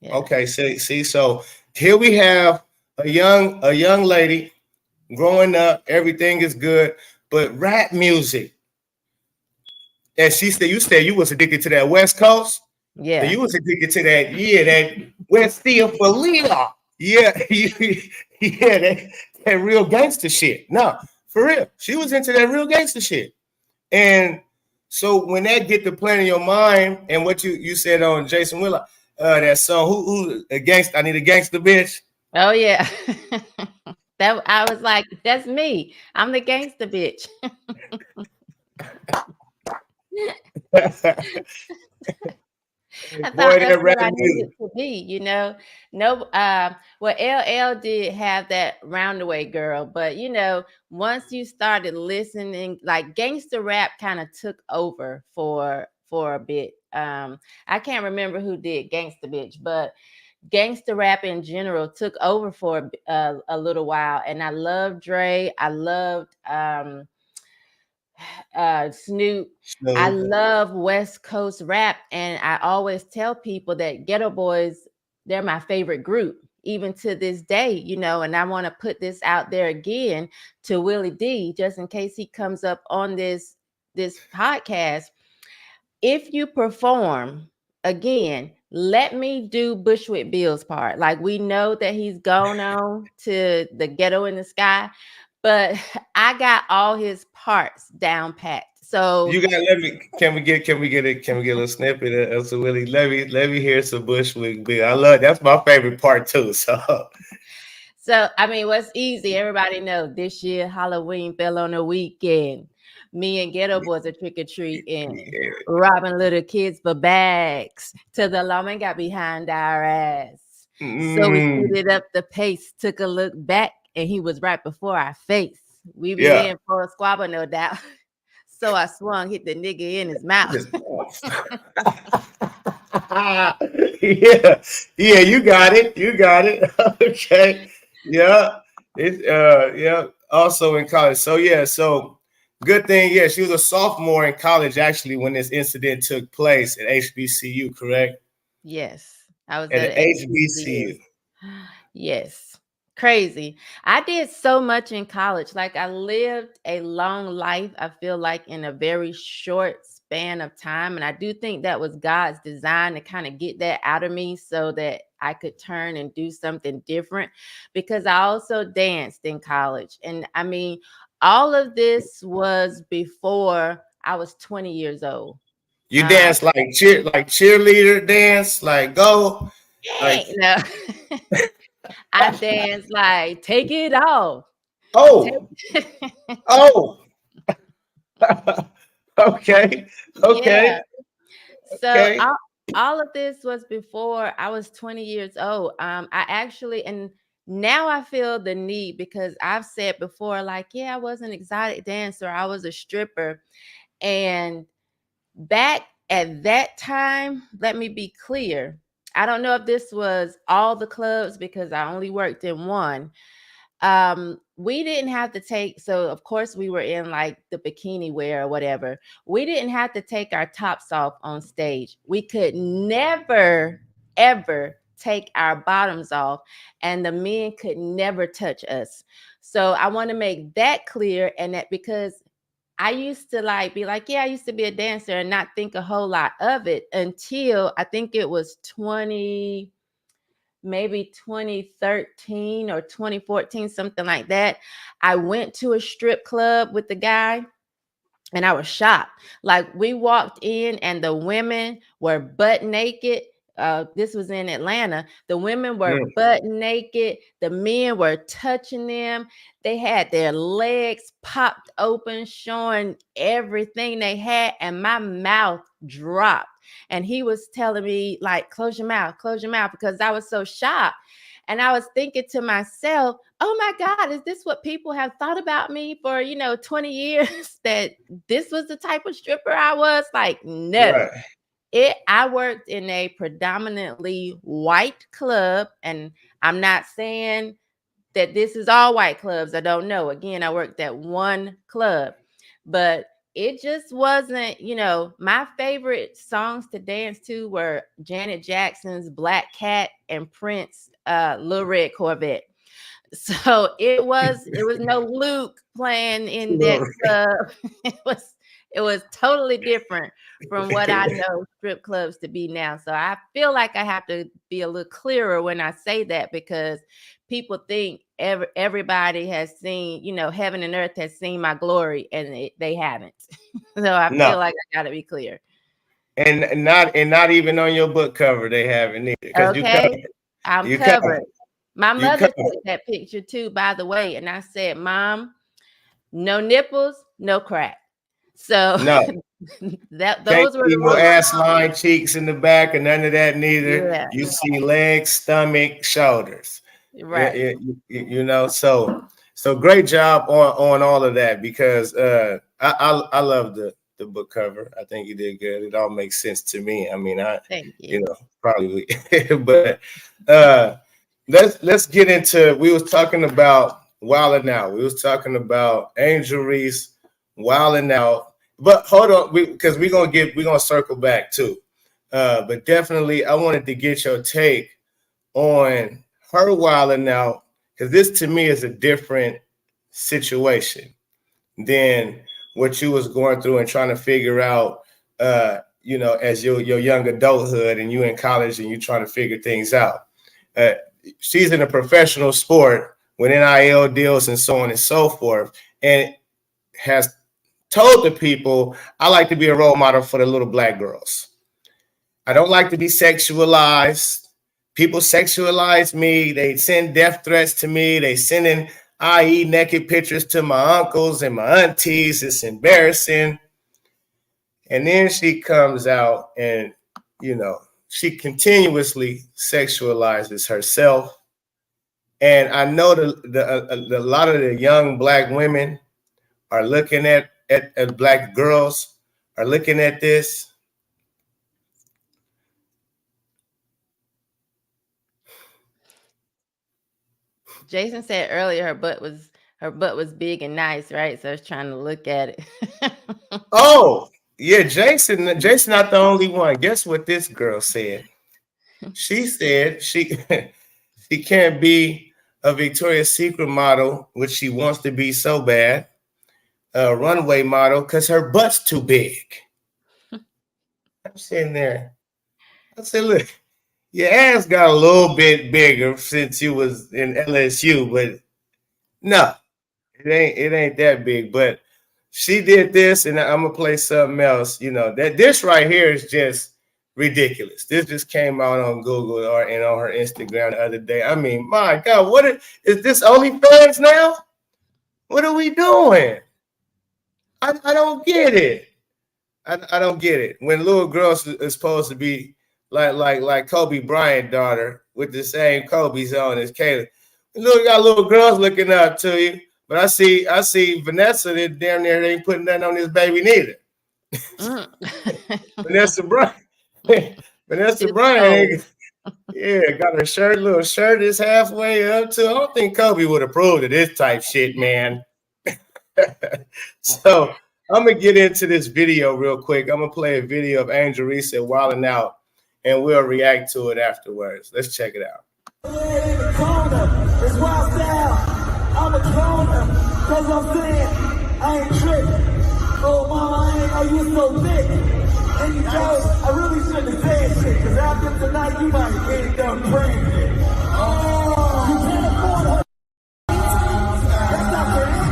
Yeah. Okay, see, so here we have a young lady growing up, everything is good, but rap music. And she said, you said you was addicted to that West Coast. Yeah. So you was addicted to that West Theophilida. Yeah, that real gangster shit. No, for real. She was into that real gangster shit. And so when that get to playing in your mind, and what you said on Jason Whitlock, that song, who a gangster, I need a gangster bitch. Oh yeah. That I was like, that's me. I'm the gangster bitch. I thought that's what I needed to be, you know. No, well, LL did have that Roundaway Girl, but you know, once you started listening, like gangster rap kind of took over for a bit. I can't remember who did Gangsta Bitch, but gangster rap in general took over for a little while, and I loved Dre. I loved Snoop. I love West Coast rap, and I always tell people that Ghetto Boys, they're my favorite group even to this day, you know. And I want to put this out there again to Willie D, just in case he comes up on this podcast. If you perform again, let me do Bushwick Bill's part. Like, we know that he's gone on to the Ghetto in the Sky, but I got all his parts down pat. So you gotta can we get a little snippet of Willie? Let me hear some Bushwick Bill. I love that's my favorite part too. So I mean, what's easy? Everybody know this year Halloween fell on a weekend. Me and Ghetto Boys are trick-or-treating, robbing little kids for bags till the lawman got behind our ass. So we speeded up the pace, took a look back, and he was right before our face. We be in for a squabble, no doubt. So I swung, hit the nigga in his mouth. Yeah, you got it. Okay, yeah, it's also in college. So yeah, so Good thing, yeah, she was a sophomore in college actually when this incident took place at HBCU, correct? Yes, I was At at an a HBCU. HBCU. Yes. Crazy. I did so much in college. Like I lived a long life, I feel like in a very short span of time. And I do think that was God's design to kind of get that out of me so that I could turn and do something different because I also danced in college. And I mean, all of this was before I was 20 years old. You dance like cheerleader dance, like go, like No. I danced like take it off. oh, Take- oh. Okay, yeah. okay, So okay. all of this was before I was 20 years old. I actually, and now I feel the need because I've said before, like, yeah, I was an exotic dancer, I was a stripper. And back at that time, let me be clear. I don't know if this was all the clubs because I only worked in one. We didn't have to take, so of course we were in like the bikini wear or whatever. We didn't have to take our tops off on stage. We could never ever take our bottoms off, and the men could never touch us. So I want to make that clear, and that because I used to like be like, yeah, I used to be a dancer and not think a whole lot of it until I think it was maybe 2013 or 2014, something like that. I went to a strip club with the guy and I was shocked. Like we walked in and the women were butt naked. This was in Atlanta. The women were butt naked. The men were touching them. They had their legs popped open, showing everything they had, and my mouth dropped. And he was telling me, like, close your mouth, because I was so shocked. And I was thinking to myself, oh my God, is this what people have thought about me for, 20 years? That this was the type of stripper I was? Like, no. Right. I worked in a predominantly white club, and I'm not saying that this is all white clubs. I don't know. Again, I worked at one club, but it just wasn't, my favorite songs to dance to were Janet Jackson's Black Cat and Prince, Little Red Corvette. So it was no Luke playing in that club. it was totally different from what I know strip clubs to be now. So I feel like I have to be a little clearer when I say that because people think everybody has seen, heaven and earth has seen my glory, and they haven't. So I No, feel like I got to be clear. and not even on your book cover they haven't either because Okay, I'm you covered. covered, My you mother covered. took that picture too, by the way, and I said, "Mom, no nipples, no crack." So No, can't those were see the no rules. ass line, cheeks in the back, and none of that neither. Yeah, You see legs, stomach, shoulders. Yeah, right. yeah, so great job on all of that because I love the book cover. I think you did good. It all makes sense to me. I mean, Thank you. probably, but let's get into. We was talking about wilding out. We was talking about Angel Reese wilding out. But hold on, because we're gonna circle back too. But definitely, I wanted to get your take on her wilding out because this to me is a different situation than what you was going through and trying to figure out. As your young adulthood and you in college and you trying to figure things out. Uh, she's in a professional sport with NIL deals and so on and so forth, and has told the people, I like to be a role model for the little black girls. I don't like to be sexualized. People sexualize me. They send death threats to me. They sending IE naked pictures to my uncles and my aunties. It's embarrassing. And then she comes out and, she continuously sexualizes herself. And I know a lot of the young black women are looking at black girls are looking at this. Jason said earlier her her butt was big and nice, right? So I was trying to look at it. Oh, yeah, Jason not the only one. Guess what this girl said? She said she she can't be a Victoria's Secret model, which she wants to be so bad, a runway model, because her butt's too big. I'm sitting there. I said, look, your ass got a little bit bigger since you was in LSU, but no, it ain't that big. But she did this, and I'm gonna play something else. You know, that this right here is just ridiculous. This just came out on Google and on her Instagram the other day. I mean, my God, is this OnlyFans now? What are we doing? I don't get it. I don't get it. When little girls is supposed to be like Kobe Bryant daughter with the same Kobe's on as Kayla. You got little girls looking up to you, but I see Vanessa that damn near ain't putting nothing on this baby neither. Vanessa Bryant. Vanessa Bryant, got her little shirt is halfway up to. I don't think Kobe would approve of this type shit, man. So I'm gonna get into this video real quick. I'm gonna play a video of Angel Reese wilding out, and we'll react to it afterwards. Let's check it out. I'm a cloner, cause I'm saying I ain't tripping. Oh mama, I ain't know you so thick. And you know, I really shouldn't have said shit, cause after tonight you might end up pregnant. Oh, you can't afford her. That's not for him.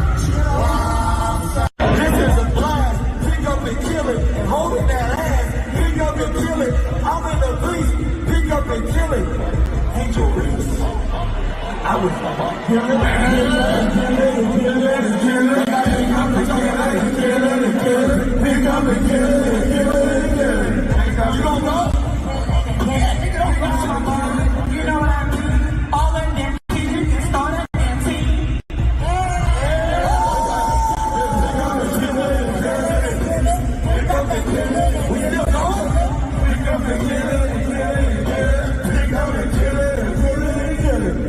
This is a blast. Pick up and kill it, and holding that ass. Pick up and kill it. I'm in the beast. Pick up and kill it. Angel Reese. I was you don't know? You know what I mean? All in them you can start a damn team. We still going?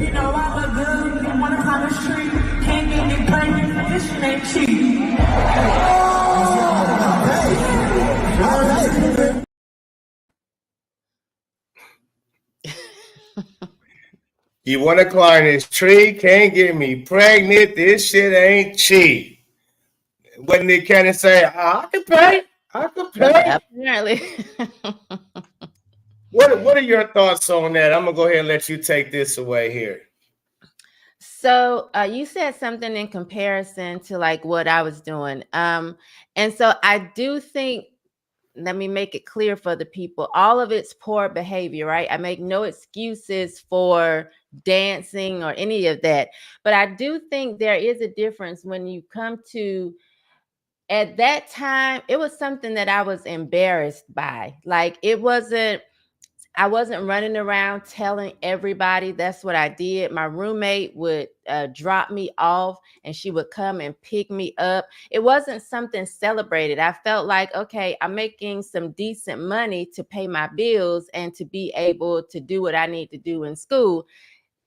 You know I look good, you wanna climb the street, can't get me pregnant, this shit ain't cheap. You want to climb this tree, can't get me pregnant, this shit ain't cheap. Wasn't it kind of say, I can pay? Apparently. What are your thoughts on that? I'm gonna go ahead and let you take this away here. So you said something in comparison to like what I was doing. And so I do think, let me make it clear for the people, all of it's poor behavior, right? I make no excuses for dancing or any of that. But I do think there is a difference when you come to, at that time, it was something that I was embarrassed by. Like I wasn't running around telling everybody that's what I did. My roommate would drop me off and she would come and pick me up. It wasn't something celebrated. I felt like, okay, I'm making some decent money to pay my bills and to be able to do what I need to do in school.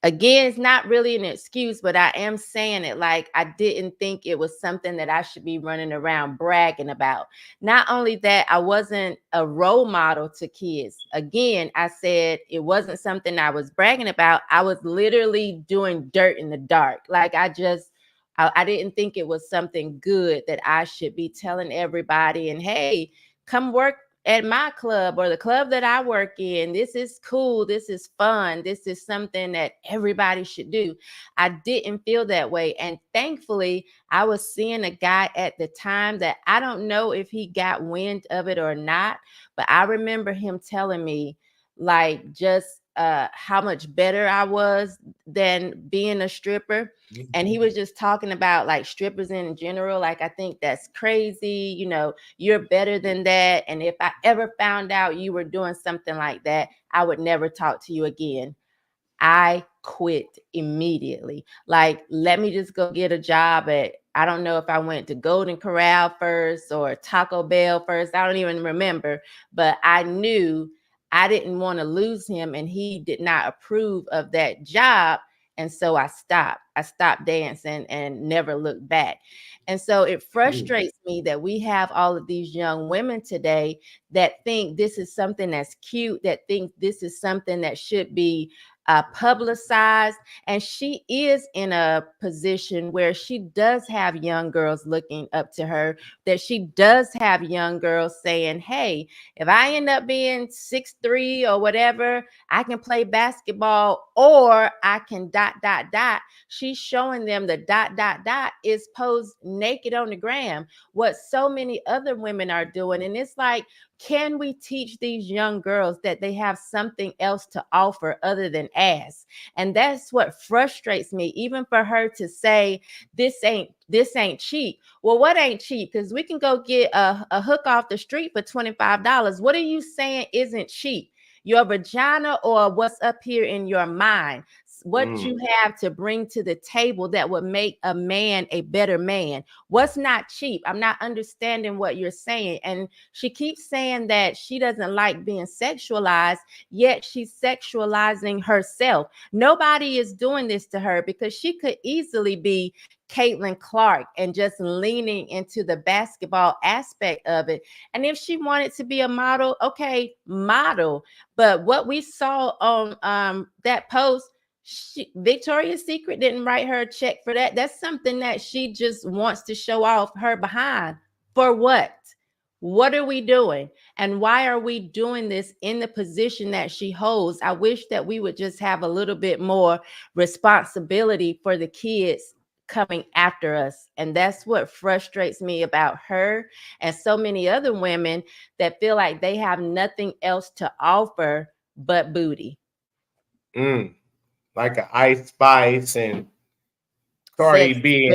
Again, it's not really an excuse, but I am saying it like I didn't think it was something that I should be running around bragging about. Not only that, I wasn't a role model to kids. Again, I said it wasn't something I was bragging about. I was literally doing dirt in the dark. Like I didn't think it was something good that I should be telling everybody, and hey, come work at my club or the club that I work in. This is cool. This is fun. This is something that everybody should do. I didn't feel that way. And thankfully, I was seeing a guy at the time that I don't know if he got wind of it or not, but I remember him telling me like just how much better I was than being a stripper. And he was just talking about like strippers in general. Like, I think that's crazy. You know, you're better than that. And if I ever found out you were doing something like that, I would never talk to you again. I quit immediately. Like, let me just go get a job at, I don't know if I went to Golden Corral first or Taco Bell first. I don't even remember, but I knew I didn't want to lose him and he did not approve of that job. And so I stopped dancing and never looked back. And so it frustrates me that we have all of these young women today that think this is something that's cute, that think this is something that should be publicized. And she is in a position where she does have young girls looking up to her, that she does have young girls saying, hey, if I end up being 6'3" or whatever, I can play basketball, or I can ... She's showing them the ... is posed naked on the gram, what so many other women are doing. And it's like, can we teach these young girls that they have something else to offer other than ass? And that's what frustrates me, even for her to say this ain't cheap. Well, what ain't cheap? Because we can go get a hook off the street for $25. What are you saying isn't cheap? Your vagina, or what's up here in your mind? What you have to bring to the table that would make a man a better man. What's not cheap? I'm not understanding what you're saying. And she keeps saying that she doesn't like being sexualized, yet she's sexualizing herself. Nobody is doing this to her, because she could easily be Caitlin Clark and just leaning into the basketball aspect of it. And if she wanted to be a model, okay, model. But what we saw on that post, Victoria's Secret didn't write her a check for that. That's something that she just wants to show off her behind. For what? What are we doing? And why are we doing this in the position that she holds? I wish that we would just have a little bit more responsibility for the kids coming after us. And that's what frustrates me about her and so many other women that feel like they have nothing else to offer but booty. Like an Ice Spice and Cardi B.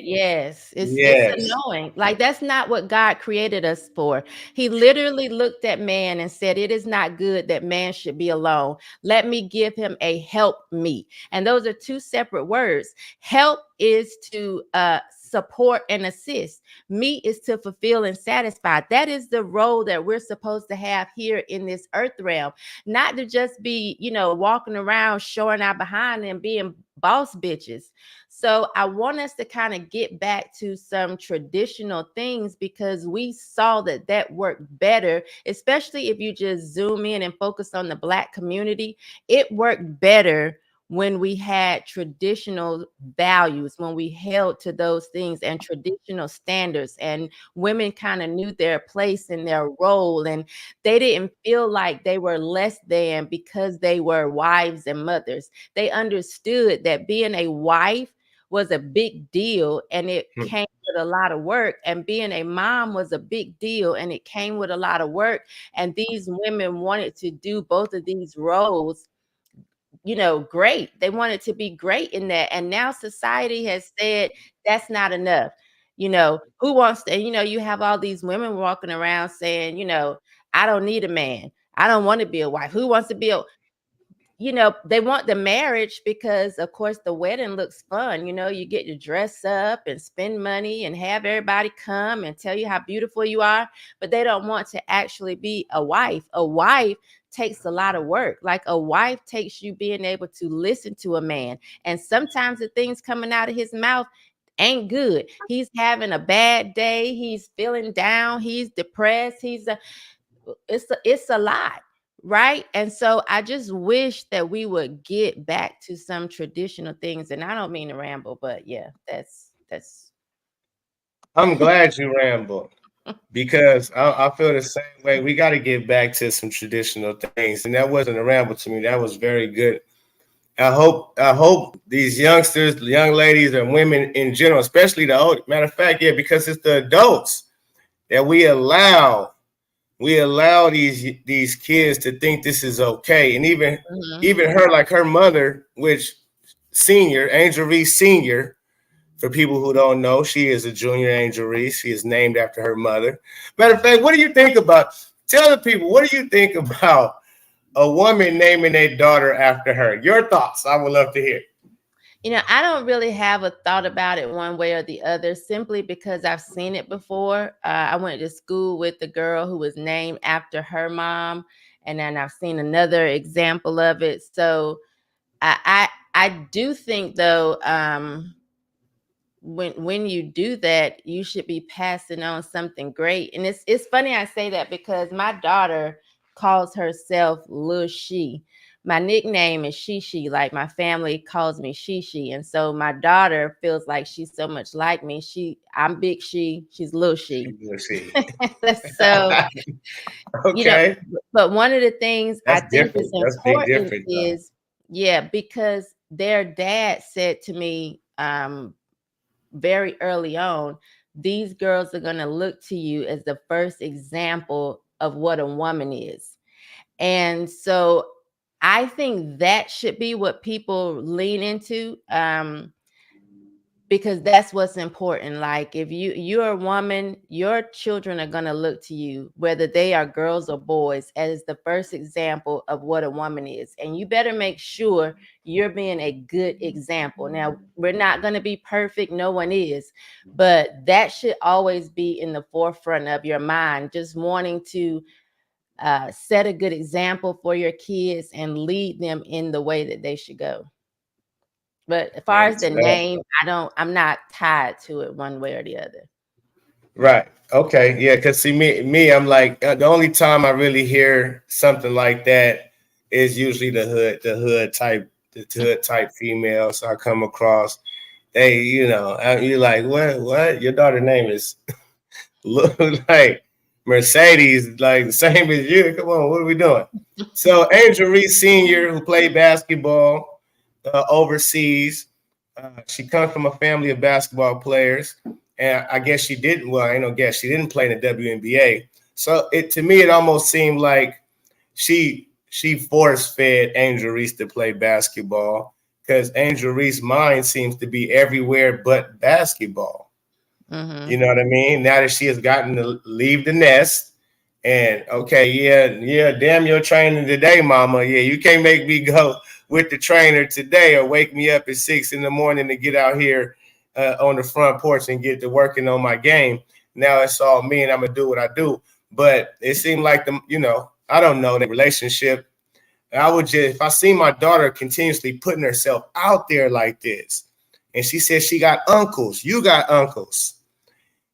Yes, it's annoying. Like, that's not what God created us for. He literally looked at man and said, it is not good that man should be alone. Let me give him a help me. And those are two separate words. Help is to support and assist. Me is to fulfill and satisfy. That is the role that we're supposed to have here in this earth realm. Not to just be, walking around showing our behind and being boss bitches. So I want us to kind of get back to some traditional things, because we saw that worked better, especially if you just zoom in and focus on the Black community. It worked better when we had traditional values, when we held to those things and traditional standards, and women kind of knew their place and their role, and they didn't feel like they were less than because they were wives and mothers. They understood that being a wife was a big deal, and it came with a lot of work, and being a mom was a big deal, and it came with a lot of work. And these women wanted to do both of these roles, great. They wanted to be great in that. And now society has said that's not enough. Who wants to, you have all these women walking around saying, I don't need a man. I don't want to be a wife. Who wants to be they want the marriage because, of course, the wedding looks fun. You get to dress up and spend money and have everybody come and tell you how beautiful you are, but they don't want to actually be a wife. A wife takes a lot of work. Like, a wife takes you being able to listen to a man. And sometimes the things coming out of his mouth ain't good. He's having a bad day. He's feeling down. He's depressed. It's a lot. Right. And so I just wish that we would get back to some traditional things. And I don't mean to ramble, but yeah, that's. I'm glad you rambled, because I feel the same way. We got to get back to some traditional things. And that wasn't a ramble to me. That was very good. I hope these youngsters, young ladies, and women in general, especially the old, matter of fact, because it's the adults that we allow these kids to think this is okay. And even her, like her mother, which senior, Angel Reese Senior, for people who don't know, she is a junior Angel Reese. She is named after her mother. Matter of fact, what do you think about, tell the people, what do you think about a woman naming a daughter after her? Your thoughts, I would love to hear. I don't really have a thought about it one way or the other, simply because I've seen it before. I went to school with a girl who was named after her mom, and then I've seen another example of it. So I I do think though, when you do that, you should be passing on something great. And it's funny I say that because my daughter calls herself Lil She. My nickname is She. Like my family calls me She. And so my daughter feels like she's so much like me. I'm Big She, she's Lil She. So okay. But one of the things That's I think different. is That's big important different though. is, because their dad said to me, very early on, these girls are going to look to you as the first example of what a woman is. And so I think that should be what people lean into, because that's what's important. Like if you're a woman, your children are going to look to you, whether they are girls or boys, as the first example of what a woman is. And you better make sure you're being a good example. Now, we're not going to be perfect. No one is. But that should always be in the forefront of your mind, just wanting to set a good example for your kids and lead them in the way that they should go. But as far as the name, I'm not tied to it one way or the other. Right. Okay. Yeah. Cause see me, I'm like, the only time I really hear something like that is usually the hood type female. So I come across, you're like, what? Your daughter's name is look like Mercedes, like the same as you. Come on, what are we doing? So Angel Reese Sr., who played basketball overseas, she comes from a family of basketball players, and I guess she didn't. Well, I don't guess she didn't play in the WNBA. So to me, it almost seemed like she force fed Angel Reese to play basketball because Angel Reese's mind seems to be everywhere but basketball. Mm-hmm. You know what I mean? Now that she has gotten to leave the nest, and okay, yeah, damn your training today, mama. Yeah, you can't make me go with the trainer today or wake me up at 6 a.m. to get out here on the front porch and get to working on my game. Now it's all me and I'm gonna do what I do. But it seemed like I don't know the relationship. I would just, if I see my daughter continuously putting herself out there like this, and she says she got uncles, you got uncles.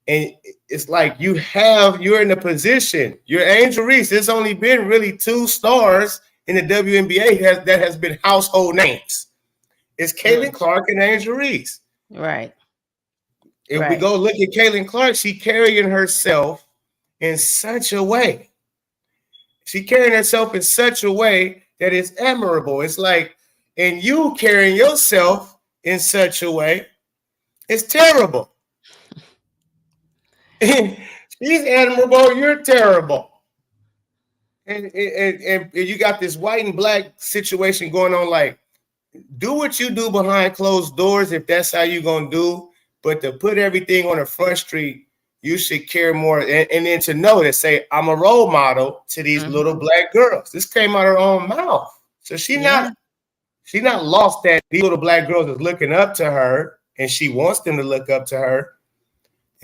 And it's like you're in a position. You're Angel Reese. There's only been really 2 stars in the WNBA that has been household names. It's Caitlin Clark and Angel Reese. Right. If we go look at Caitlin Clark, she carrying herself in such a way. She carrying herself in such a way that is admirable. It's like, and you carrying yourself in such a way, it's terrible. She's admirable, you're terrible. And you got this white and black situation going on. Like, do what you do behind closed doors if that's how you're going to do. But to put everything on the front street, you should care more. And then to know that, say, I'm a role model to these little black girls. This came out of her own mouth. So she not lost that these little black girls is looking up to her and she wants them to look up to her.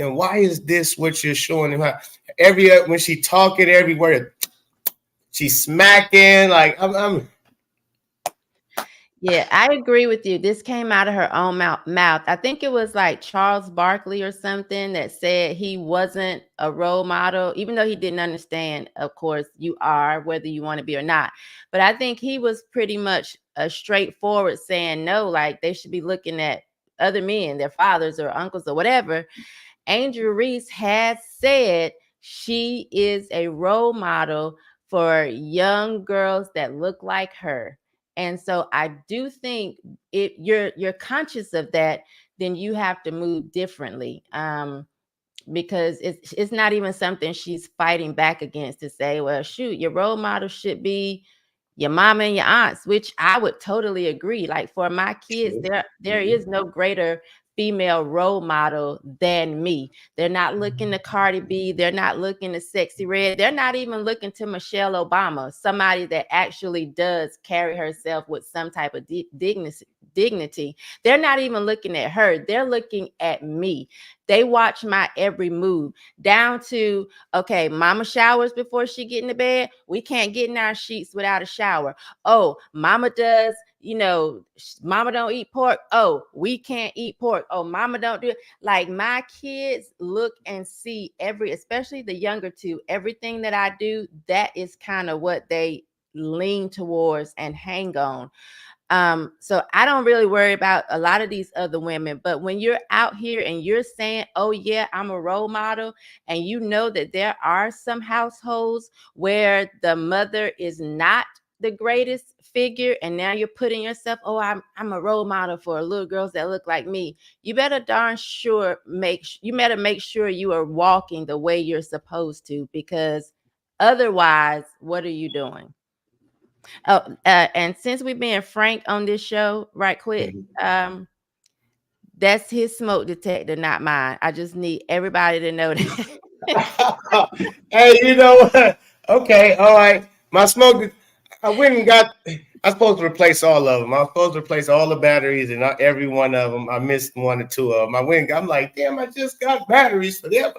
And why is this what you're showing them? When she talking everywhere, she's smacking. Like I'm. Yeah, I agree with you. This came out of her own mouth. I think it was like Charles Barkley or something that said he wasn't a role model, even though he didn't understand, of course, you are, whether you want to be or not. But I think he was pretty much a straightforward saying, no, like they should be looking at other men, their fathers or uncles or whatever. Angel Reese has said she is a role model for young girls that look like her. And so I do think if you're conscious of that, then you have to move differently, because it's not even something she's fighting back against to say, well, shoot, your role model should be your mama and your aunts, which I would totally agree. Like for my kids, there is no greater female role model than me. They're not looking to Cardi B. They're not looking to Sexy Red. They're not even looking to Michelle Obama, somebody that actually does carry herself with some type of dignity dignity. They're not even looking at her. They're looking at me. They watch my every move down to, okay, mama showers before she get in the bed. We can't get in our sheets without a shower. Oh, mama does, mama don't eat pork. Oh, we can't eat pork. Oh, mama don't do it. Like, my kids look and see especially the younger two, everything that I do, that is kind of what they lean towards and hang on. So I don't really worry about a lot of these other women, but when you're out here and you're saying, oh yeah, I'm a role model, and you know that there are some households where the mother is not the greatest figure, and now you're putting yourself, oh, I'm a role model for little girls that look like me. You better darn sure make sure you are walking the way you're supposed to, because otherwise, what are you doing? Oh, and since we've been frank on this show, right quick, that's his smoke detector, not mine. I just need everybody to know that. Hey, you know what? Okay, all right. My smoke, I went and got, I'm supposed to replace all of them. I was supposed to replace all the batteries and not every one of them. I missed one or two of them. I went and I'm like, damn, I just got batteries for them.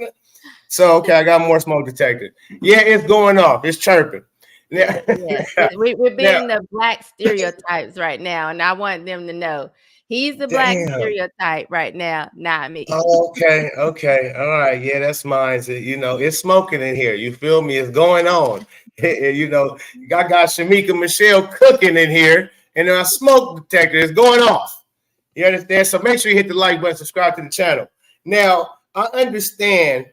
So, okay, I got more smoke detector. Yeah, it's going off. It's chirping. Yeah. Yes, we're being the black stereotypes right now, and I want them to know he's the black stereotype right now, not me. Okay, all right. Yeah, that's mine. So, it's smoking in here. You feel me? It's going on. I got Shemeka Michelle cooking in here, and our smoke detector is going off. You understand? So make sure you hit the like button, subscribe to the channel. Now, I understand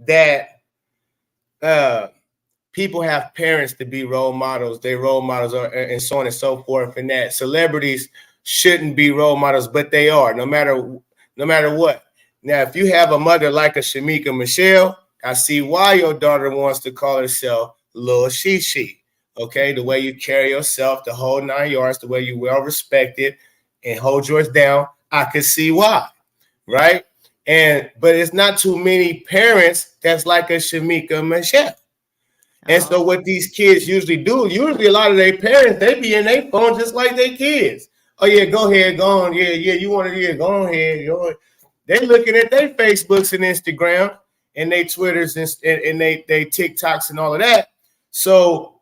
that people have parents to be role models. They role models are, and so on and so forth, and that celebrities shouldn't be role models, but they are, no matter what. Now, if you have a mother like a Shemeka Michelle, I see why your daughter wants to call herself Lil Shishi. Okay, the way you carry yourself, the whole 9 yards, the way you well respected and hold yours down, I can see why, right? But it's not too many parents that's like a Shemeka Michelle. And so what these kids usually do, a lot of their parents, they be in their phone just like their kids. Oh yeah, go ahead, go on. Yeah, you want to, go ahead. They looking at their Facebooks and Instagram and their Twitters and they TikToks and all of that. So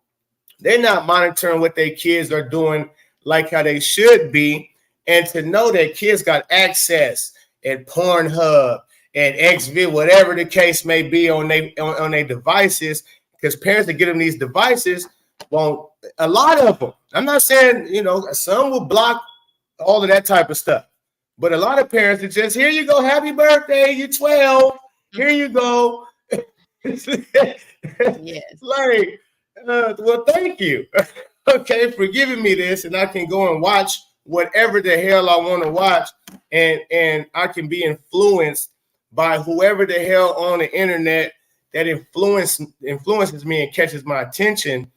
they're not monitoring what their kids are doing like how they should be. And to know that kids got access at Pornhub and XV, whatever the case may be on their devices, because parents that get them these devices won't, a lot of them, I'm not saying, some will block all of that type of stuff, but a lot of parents are just, here you go, happy birthday, you're 12, here you go. Yes. Like, well, thank you. Okay, for giving me this, and I can go and watch whatever the hell I want to watch, and I can be influenced by whoever the hell on the internet that influences me and catches my attention.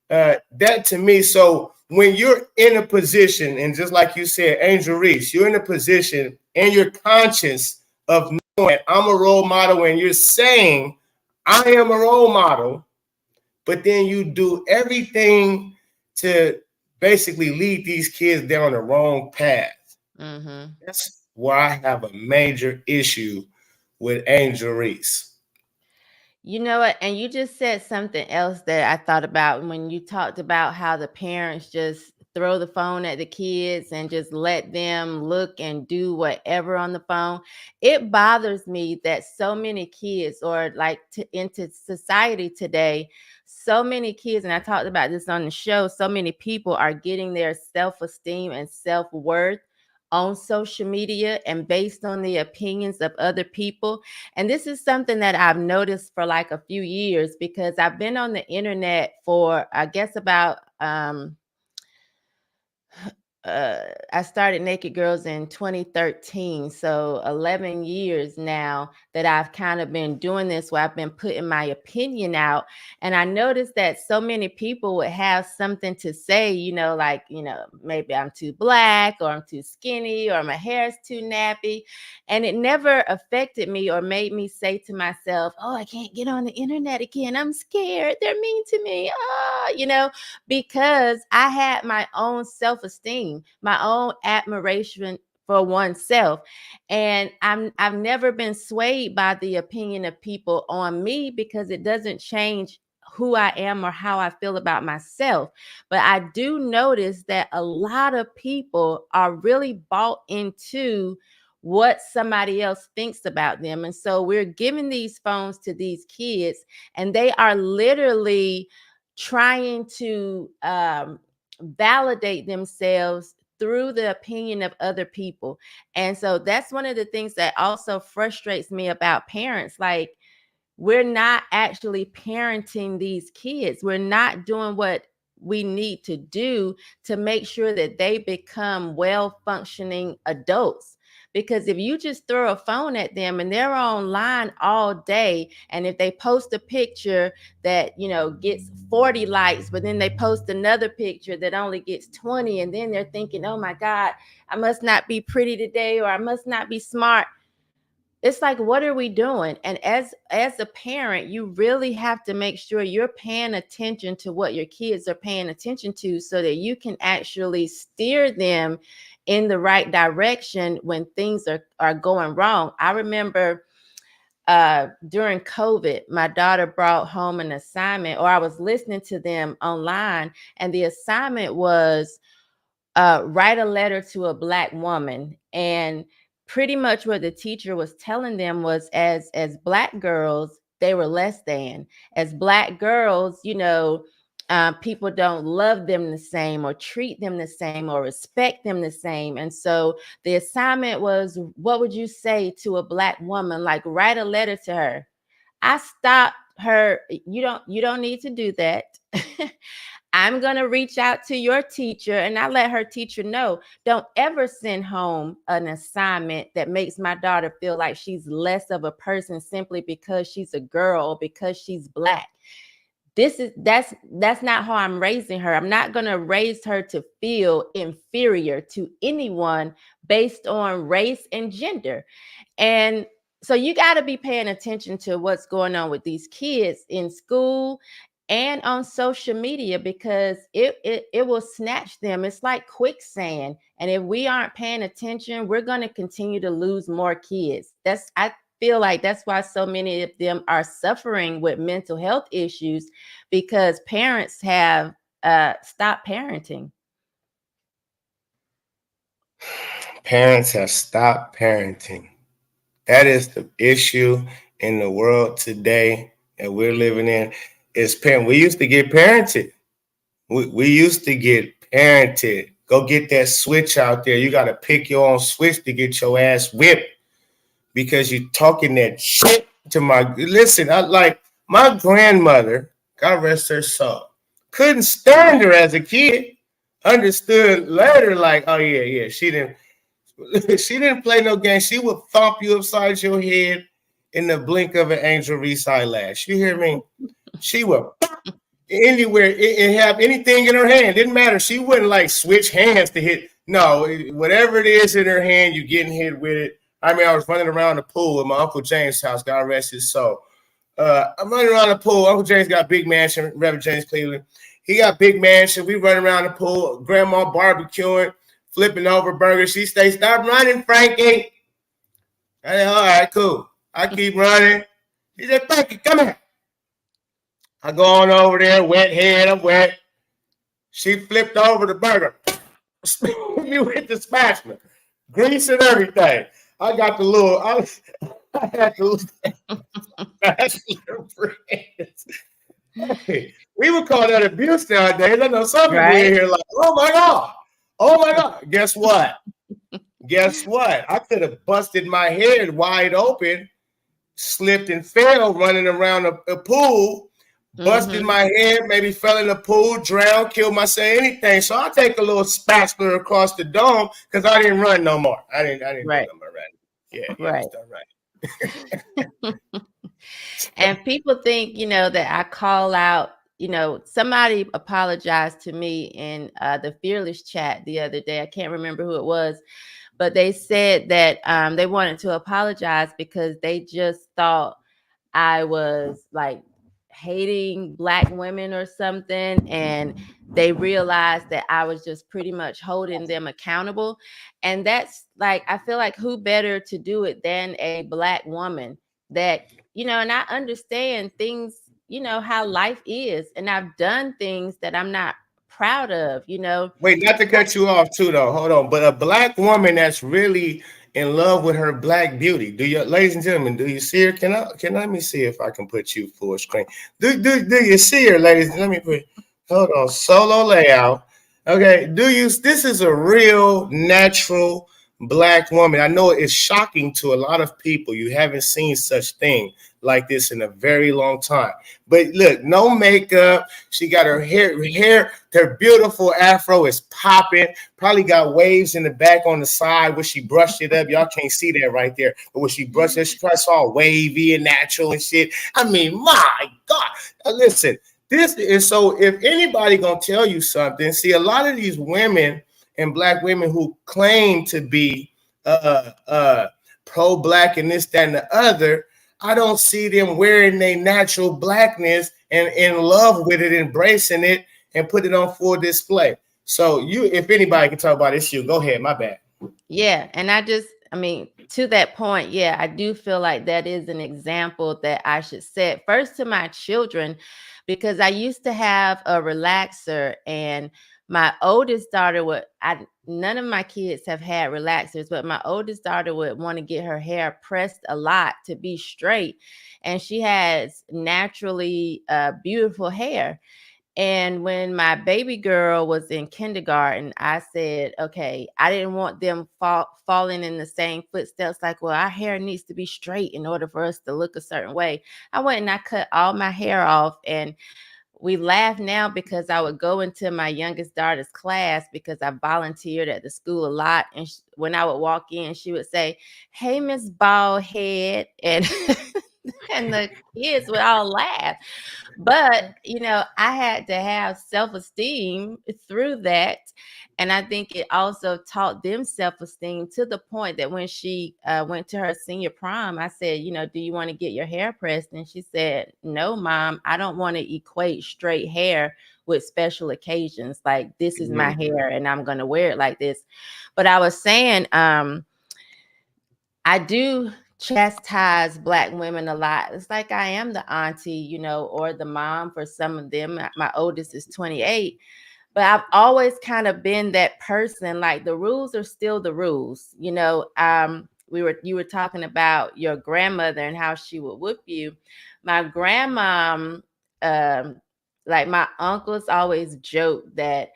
That to me, so when you're in a position, and just like you said, Angel Reese, you're in a position and you're conscious of knowing I'm a role model, and you're saying I am a role model, but then you do everything to basically lead these kids down the wrong path. Mm-hmm. That's where I have a major issue with Angel Reese. You know what? And you just said something else that I thought about when you talked about how the parents just throw the phone at the kids and just let them look and do whatever on the phone. It bothers me that so many kids, or like into society today, so many kids, and I talked about this on the show, so many people are getting their self-esteem and self-worth on social media and based on the opinions of other people. And this is something that I've noticed for like a few years, because I've been on the internet for, I guess, about I started Naked Girls in 2013. So 11 years now that I've kind of been doing this, where I've been putting my opinion out. And I noticed that so many people would have something to say, like, maybe I'm too black, or I'm too skinny, or my hair's too nappy. And it never affected me or made me say to myself, oh, I can't get on the internet again. I'm scared. They're mean to me. Because I had my own self-esteem. esteem, my own admiration for oneself. And I've never been swayed by the opinion of people on me, because it doesn't change who I am or how I feel about myself. But I do notice that a lot of people are really bought into what somebody else thinks about them. And so we're giving these phones to these kids, and they are literally trying to validate themselves through the opinion of other people. And so that's one of the things that also frustrates me about parents. Like, we're not actually parenting these kids. We're not doing what we need to do to make sure that they become well-functioning adults. Because if you just throw a phone at them and they're online all day, and if they post a picture that, you know, gets 40 likes, but then they post another picture that only gets 20, and then they're thinking, oh my God, I must not be pretty today, or I must not be smart. It's like, what are we doing? And as a parent, you really have to make sure you're paying attention to what your kids are paying attention to, so that you can actually steer them in the right direction when things are going wrong. I remember during COVID, my daughter brought home an assignment, or I was listening to them online, and the assignment was write a letter to a Black woman. And pretty much what the teacher was telling them was, as Black girls, they were less than. As Black girls, you know, people don't love them the same, or treat them the same, or respect them the same. And so the assignment was, what would you say to a Black woman? Like, write a letter to her. I stopped her. You don't need to do that. I'm going to reach out to your teacher, and I let her teacher know, don't ever send home an assignment that makes my daughter feel like she's less of a person simply because she's a girl, or because she's Black. That's not how I'm raising her. I'm not going to raise her to feel inferior to anyone based on race and gender. And so you got to be paying attention to what's going on with these kids in school and on social media, because it will snatch them. It's like quicksand. And if we aren't paying attention, we're going to continue to lose more kids. I feel like that's why so many of them are suffering with mental health issues, because parents have stopped parenting. Parents have stopped parenting. That is the issue in the world today that we're living in. Is parent. We used to get parented. We used to get parented. Go get that switch out there. You got to pick your own switch to get your ass whipped, because you talking that shit to my. Listen, I like my grandmother, God rest her soul, couldn't stand her as a kid. Understood later, like, oh yeah, she didn't play no game. She would thump you upside your head in the blink of an angel Reese eyelash. You hear me? She would anywhere and have anything in her hand. Didn't matter. She wouldn't like switch hands to hit. No, whatever it is in her hand, you getting hit with it. I mean, I was running around the pool at my Uncle James' house. God rest his soul. I'm running around the pool. Uncle James got a big mansion. Reverend James Cleveland. He got a big mansion. We run around the pool. Grandma barbecuing, flipping over burgers. She stays, stop running, Frankie. I said, all right, cool. I keep running. He said, Frankie, come here. I go on over there, wet head, I'm wet. She flipped over the burger. You hit the spatula. Grease and everything. I got the little, I had the little spatula friends. Hey, we would call that abuse nowadays. I know some people in here like, oh my God. Oh my God. Guess what? Guess what? I could have busted my head wide open, slipped and fell running around a pool. Busted my head, maybe fell in the pool, drowned, killed myself, anything. So I take a little spatula across the dome because I didn't run no more. I didn't run no more. Yeah, right. And people think, that I call out, somebody apologized to me in the Fearless chat the other day. I can't remember who it was, but they said that they wanted to apologize because they just thought I was like hating Black women or something, and they realized that I was just pretty much holding them accountable. And that's like, I feel like who better to do it than a Black woman that, you know, and I understand things, you know, how life is, and I've done things that I'm not proud of, you know. Wait, not to cut you off too, though. Hold on. But a Black woman that's really in love with her Black beauty. Do you, ladies and gentlemen, do you see her? Can let me see if I can put you full screen. Do you see her, ladies? Let me put, hold on, solo layout. Okay, this is a real natural Black woman. I know it's shocking to a lot of people. You haven't seen such thing like this in a very long time. But look, no makeup. She got her her beautiful afro is popping. Probably got waves in the back on the side where she brushed it up. Y'all can't see that right there. But when she brushed it, she probably all wavy and natural and shit. I mean, my God. Listen, this is, so if anybody gonna tell you something, see, a lot of these women and Black women who claim to be pro-Black and this, that, and the other, I don't see them wearing their natural Blackness and in love with it, embracing it, and put it on full display. So you, if anybody can talk about this, you go ahead. My bad. Yeah, and I mean, to that point, yeah, I do feel like that is an example that I should set first to my children, because I used to have a relaxer, and my oldest daughter none of my kids have had relaxers, but my oldest daughter would want to get her hair pressed a lot to be straight. And she has naturally beautiful hair. And when my baby girl was in kindergarten, I said, okay, I didn't want them falling in the same footsteps. Like, well, our hair needs to be straight in order for us to look a certain way. I went and I cut all my hair off, and we laugh now because I would go into my youngest daughter's class because I volunteered at the school a lot. And when I would walk in, she would say, "Hey, Miss Bald Head." And, and the kids would all laugh. But, you know, I had to have self-esteem through that. And I think it also taught them self-esteem to the point that when she went to her senior prom, I said, you know, do you want to get your hair pressed? And she said, no, Mom, I don't want to equate straight hair with special occasions. Like, this is my hair and I'm going to wear it like this. But I was saying, I do chastise Black women a lot. It's like I am the auntie, you know, or the mom for some of them. My oldest is 28. But I've always kind of been that person. Like, the rules are still the rules. You know, you were talking about your grandmother and how she would whoop you. My grandma, like my uncles always joke that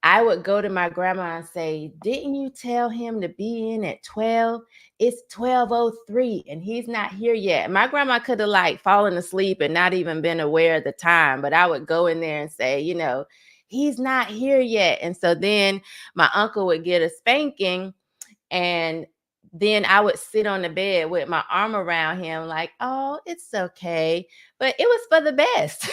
I would go to my grandma and say, didn't you tell him to be in at 12? It's 12:03 and he's not here yet. My grandma could have like fallen asleep and not even been aware of the time. But I would go in there and say, you know, he's not here yet. And so then my uncle would get a spanking, and then I would sit on the bed with my arm around him like, oh, it's okay. But it was for the best.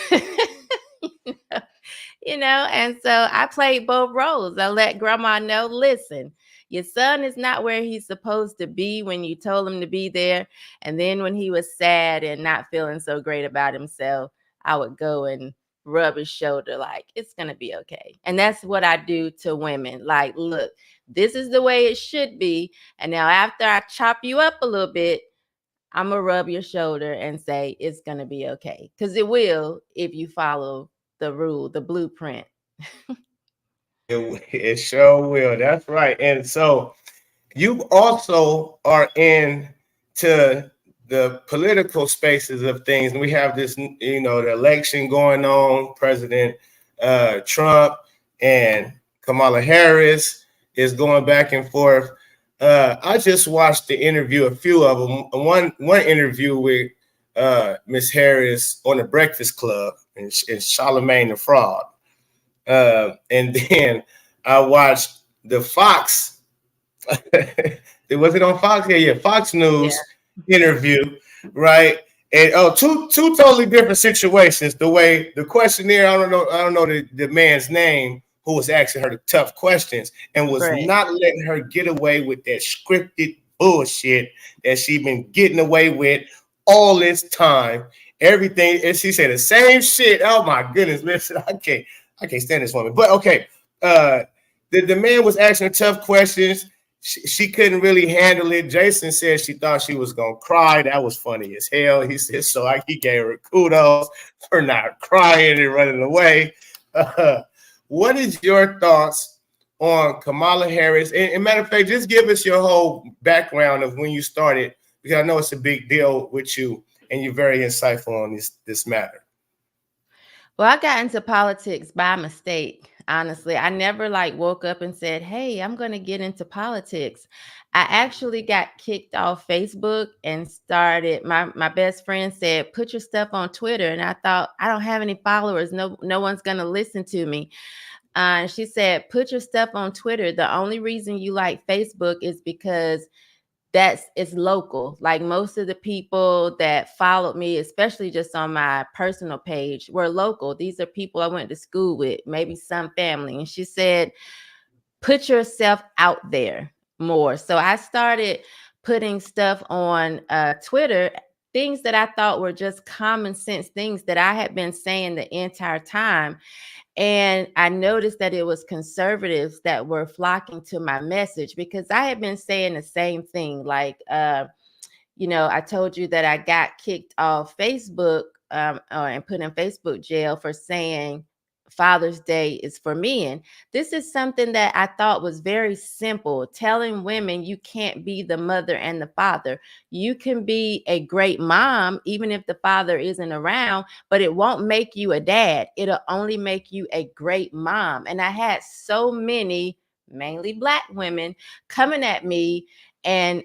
You know, and so I played both roles. I let grandma know, listen, your son is not where he's supposed to be when you told him to be there. And then when he was sad and not feeling so great about himself, I would go and rub his shoulder like, it's going to be okay. And that's what I do to women. Like, look, this is the way it should be. And now after I chop you up a little bit, I'm going to rub your shoulder and say, it's going to be okay. Because it will if you follow the rule, the blueprint. It sure will. That's right. And so you also are into the political spaces of things. And we have this, you know, the election going on. President Trump and Kamala Harris is going back and forth. I just watched the interview, a few of them. One interview with Miss Harris on the Breakfast Club and Charlemagne the Fraud. And then I watched the Fox. Was it on Fox? Yeah, Fox News interview, right? And two totally different situations. The way the questionnaire, I don't know the man's name who was asking her the tough questions and was not letting her get away with that scripted bullshit that she's been getting away with all this time. everything. And she said the same shit. Oh my goodness, listen, I can't stand this woman. But okay, the man was asking her tough questions. She couldn't really handle it. Jason said she thought she was gonna cry. That was funny as hell. He said so. He gave her kudos for not crying and running away. What is your thoughts on Kamala Harris? And matter of fact, just give us your whole background of when you started, because I know it's a big deal with you, and you're very insightful on this matter. Well, I got into politics by mistake. Honestly, I never woke up and said, "Hey, I'm going to get into politics." I actually got kicked off Facebook and started. My best friend said, "Put your stuff on Twitter," and I thought, I don't have any followers. No one's going to listen to me. And she said, "Put your stuff on Twitter. The only reason you like Facebook is because it's local." Like most of the people that followed me, especially just on my personal page, were local. These are people I went to school with, maybe some family. And she said, "Put yourself out there more." So I started putting stuff on Twitter, things that I thought were just common sense things that I had been saying the entire time. And I noticed that it was conservatives that were flocking to my message, because I had been saying the same thing. I told you that I got kicked off Facebook and put in Facebook jail for saying Father's Day is for men. This is something that I thought was very simple, telling women you can't be the mother and the father. You can be a great mom, even if the father isn't around, but it won't make you a dad. It'll only make you a great mom. And I had so many, mainly Black women, coming at me and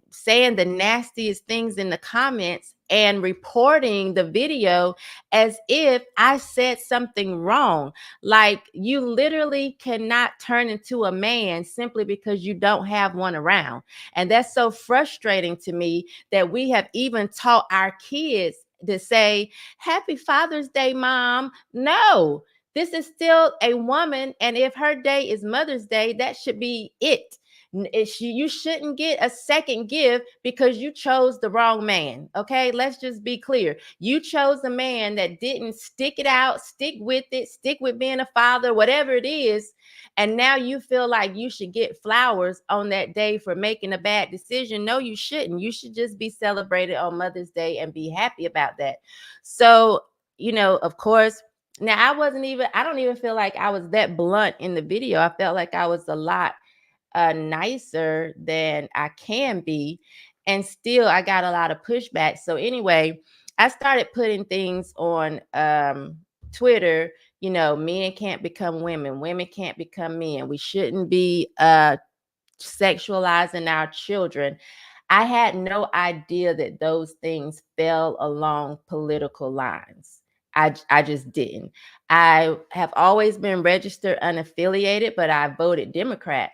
saying the nastiest things in the comments and reporting the video as if I said something wrong. Like, you literally cannot turn into a man simply because you don't have one around. And that's so frustrating to me that we have even taught our kids to say, "Happy Father's Day, Mom." No, this is still a woman. And if her day is Mother's Day, that should be it. You shouldn't get a second gift because you chose the wrong man. Okay, let's just be clear. You chose a man that didn't stick it out, stick with it, stick with being a father, whatever it is. And now you feel like you should get flowers on that day for making a bad decision. No, you shouldn't. You should just be celebrated on Mother's Day and be happy about that. So, of course, now I don't even feel like I was that blunt in the video. I felt like I was a lot nicer than I can be. And still, I got a lot of pushback. So anyway, I started putting things on Twitter. Men can't become women. Women can't become men. We shouldn't be sexualizing our children. I had no idea that those things fell along political lines. I just didn't. I have always been registered unaffiliated, but I voted Democrat.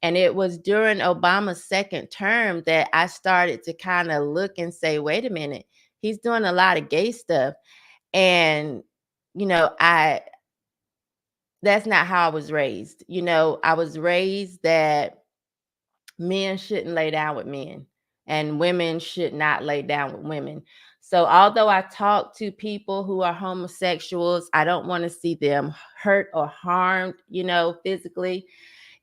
And it was during Obama's second term that I started to kind of look and say, wait a minute, he's doing a lot of gay stuff. And, that's not how I was raised. I was raised that men shouldn't lay down with men and women should not lay down with women. So although I talk to people who are homosexuals, I don't want to see them hurt or harmed, physically.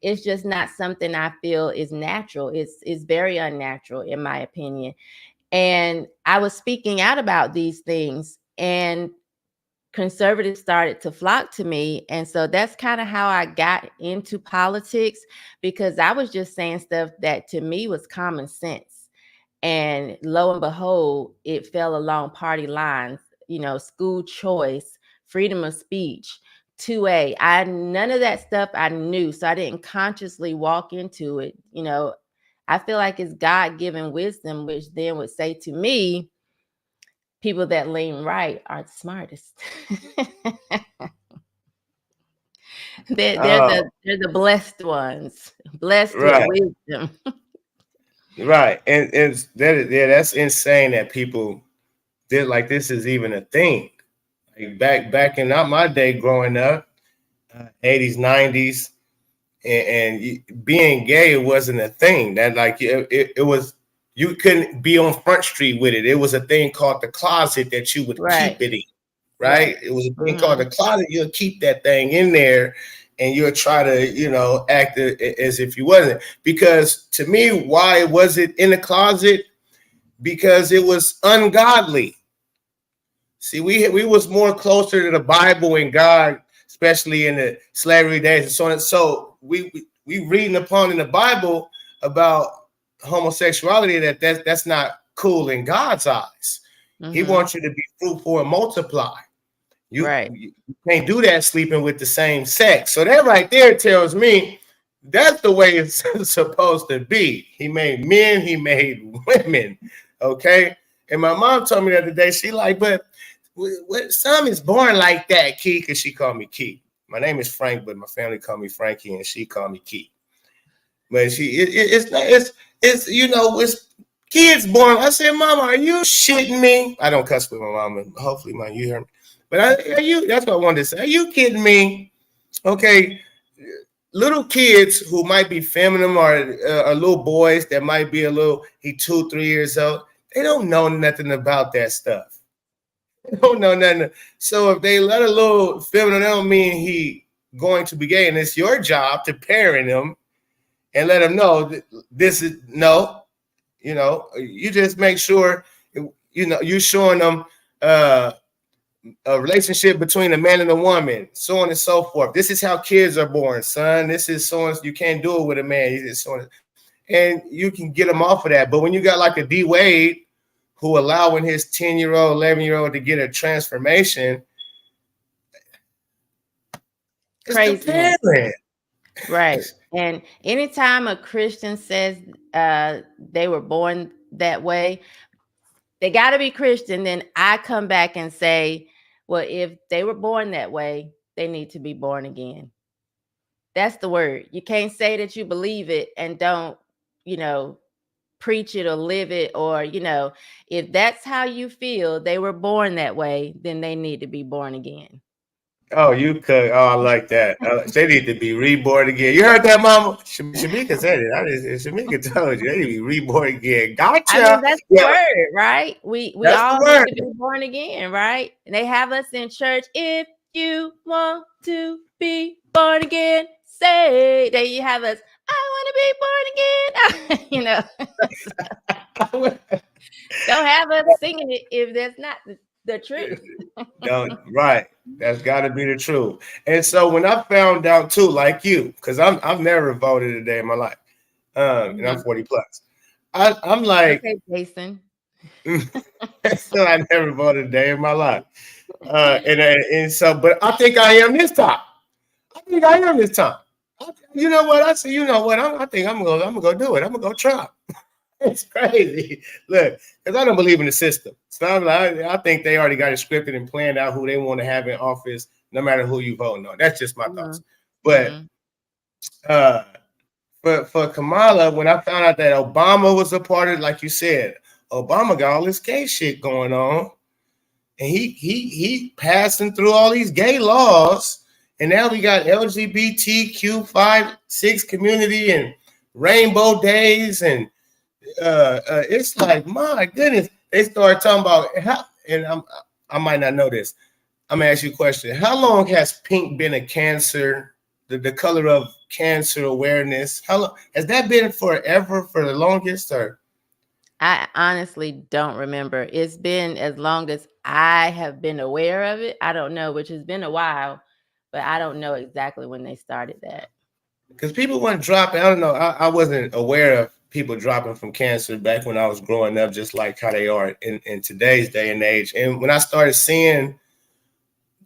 It's just not something I feel is natural. It's very unnatural, in my opinion. And I was speaking out about these things, and conservatives started to flock to me. And so that's kind of how I got into politics, because I was just saying stuff that to me was common sense. And lo and behold, it fell along party lines, school choice, freedom of speech, 2A. None of that stuff I knew. So I didn't consciously walk into it. I feel like it's God-given wisdom, which then would say to me, people that lean right are the smartest. they're the blessed ones, blessed with wisdom. Right. And that's insane that people did like this is even a thing. Like back in my day growing up, 80s, 90s, and being gay wasn't a thing. That it was, you couldn't be on Front Street with it. It was a thing called the closet that you would keep it in, right? It was a thing called the closet. You'll keep that thing in there and you'll try to, act as if you wasn't. Because to me, why was it in the closet? Because it was ungodly. See, we was more closer to the Bible and God, especially in the slavery days and so on. So we reading upon in the Bible about homosexuality that's not cool in God's eyes. He wants you to be fruitful and multiply. You can't do that sleeping with the same sex. So that right there tells me that's the way it's supposed to be. He made men, he made women. Okay. And my mom told me the other day, she like, but some is born like that, Key, because she called me Key. My name is Frank, but my family called me Frankie, and she called me Key. But it's kids born. I said, Mama, are you shitting me? I don't cuss with my mama. Hopefully, man, you hear me. But that's what I wanted to say. Are you kidding me? Okay, little kids who might be feminine or little boys that might be he 2-3 years old, they don't know nothing about that stuff. They don't know nothing. So if they let a little feminine, that don't mean he going to be gay. And it's your job to parent him and let him know this is no. You just make sure, you showing them a relationship between a man and a woman, so on and so forth. This is how kids are born, son. This is so on. You can't do it with a man. And you can get them off of that. But when you got like a D Wade who allowing his 10-year-old, 11-year-old to get a transformation, it's crazy. The right. And anytime a Christian says they were born that way, they got to be Christian. Then I come back and say, well, if they were born that way, they need to be born again. That's the word. You can't say that you believe it and don't, preach it or live it, or, if that's how you feel, they were born that way, then they need to be born again. Oh, you could. Oh, I like that. They need to be reborn again. You heard that, Mama? Shameka said it. Shameka told you they need to be reborn again. Gotcha. I mean, that's the word, right? We all need to be born again, right? And they have us in church. If you want to be born again, say. There you have us. I want to be born again. Don't have us singing it if that's not the truth. No, right. That's got to be the truth. And so when I found out too, like you, because I've never voted a day in my life, and I'm 40 plus. I'm like, okay, Jason. so I never voted a day in my life, and so, but I think I am this time. You know what? I said, you know what? I think I'm gonna go do it. I'm gonna go try. It's crazy. Look, because I don't believe in the system. So I think they already got it scripted and planned out who they want to have in office, no matter who you vote on. That's just my thoughts. But for Kamala, when I found out that Obama was a part of it, like you said, Obama got all this gay shit going on, and he passing through all these gay laws, and now we got LGBTQ5-6 community and rainbow days and. It's like, my goodness, they start talking about how, and I might not know this. I'm gonna ask you a question. How long has pink been a cancer, the color of cancer awareness? How long has that been forever, for the longest? Or I honestly don't remember. It's been as long as I have been aware of it. I don't know, which has been a while, but I don't know exactly when they started that. Because people weren't dropping. I don't know. I wasn't aware of people dropping from cancer back when I was growing up, just like how they are in today's day and age. And when I started seeing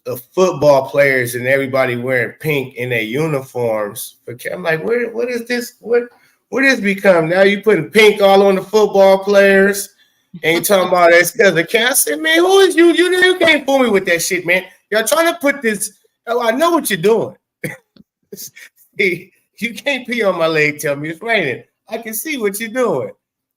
the football players and everybody wearing pink in their uniforms, I'm like, what is this? What this become? Now you putting pink all on the football players, and you talking about it's because of cancer, man. Who is you? You can't fool me with that shit, man. Y'all trying to put this. Oh, I know what you're doing. See, you can't pee on my leg. Tell me it's raining. I can see what you're doing.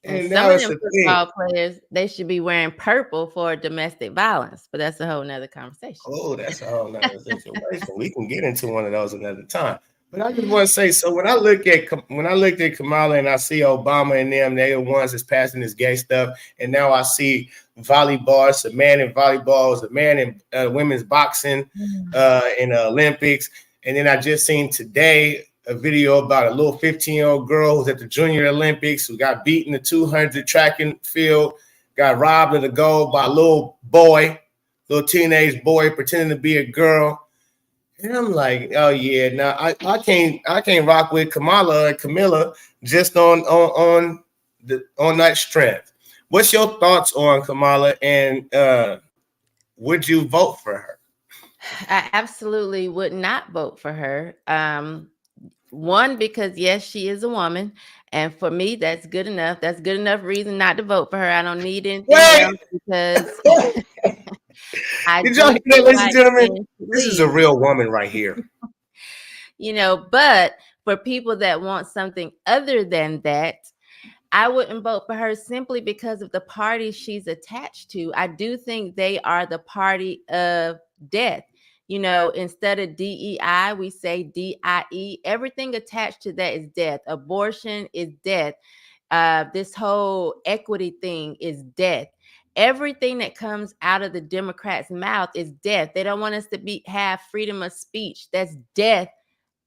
And some of them football players, they should be wearing purple for domestic violence, but that's a whole nother conversation. Oh, that's a whole nother situation. We can get into one of those another time. But I just want to say, so when I looked at Kamala and I see Obama and them, they the ones that's passing this gay stuff, and now I see volleyball. It's a man in volleyball, it's a man in women's boxing in the Olympics, and then I just seen today a video about a little 15-year-old girl who's at the Junior Olympics who got beat in the 200 track and field, got robbed of the gold by a little teenage boy pretending to be a girl. And I'm like, oh yeah, now I can't rock with Kamala and Camilla just on that strength. What's your thoughts on Kamala, and would you vote for her? I absolutely would not vote for her. One, because yes, she is a woman, and for me, that's good enough. That's good enough reason not to vote for her. I don't need anything else because Did y'all hear that, ladies and gentlemen? This is a real woman right here. But for people that want something other than that, I wouldn't vote for her simply because of the party she's attached to. I do think they are the party of death. Instead of DEI, we say DIE. Everything attached to that is death. Abortion is death. This whole equity thing is death. Everything that comes out of the Democrats' mouth is death. They don't want us to have freedom of speech. That's death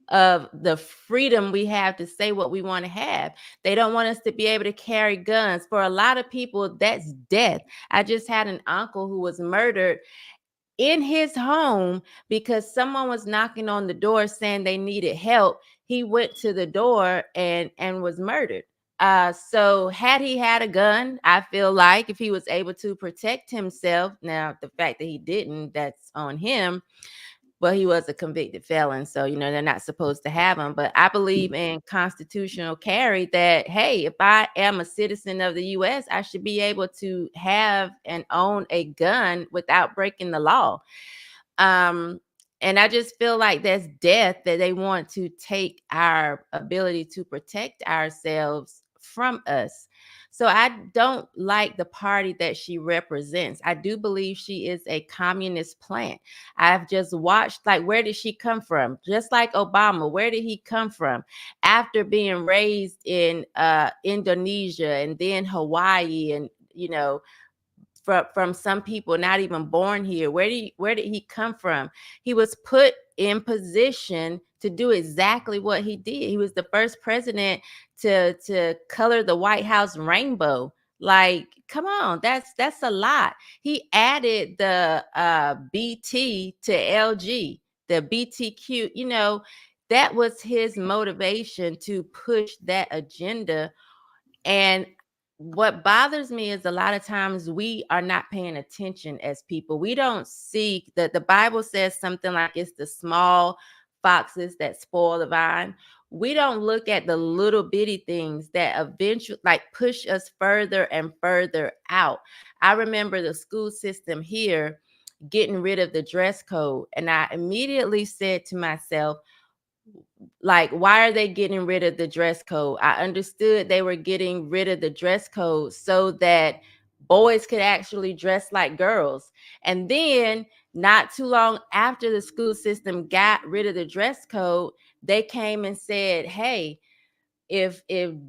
of the freedom we have to say what we want to have. They don't want us to be able to carry guns. For a lot of people, that's death. I just had an uncle who was murdered in his home because someone was knocking on the door saying they needed help. He went to the door and was murdered. So had he had a gun, I feel like if he was able to protect himself, now the fact that he didn't, that's on him. Well, he was a convicted felon, so they're not supposed to have him. But I believe in constitutional carry that, hey, if I am a citizen of the U.S., I should be able to have and own a gun without breaking the law. And I just feel like that's death, that they want to take our ability to protect ourselves from us. So I don't like the party that she represents. I do believe she is a communist plant. I've just watched, where did she come from? Just like Obama, where did he come from? After being raised in Indonesia and then Hawaii, and from some people not even born here. Where did he come from? He was put in position to do exactly what he did. He was the first president to color the White House rainbow. Come on, that's a lot. He added the BT to LG, the BTQ. That was his motivation to push that agenda. And what bothers me is a lot of times we are not paying attention as people. We don't see that the Bible says something like it's the small foxes that spoil the vine. We don't look at the little bitty things that eventually push us further and further out. I remember the school system here getting rid of the dress code. And I immediately said to myself, why are they getting rid of the dress code? I understood they were getting rid of the dress code so that boys could actually dress like girls. And then not too long after the school system got rid of the dress code, they came and said, hey, if Daryl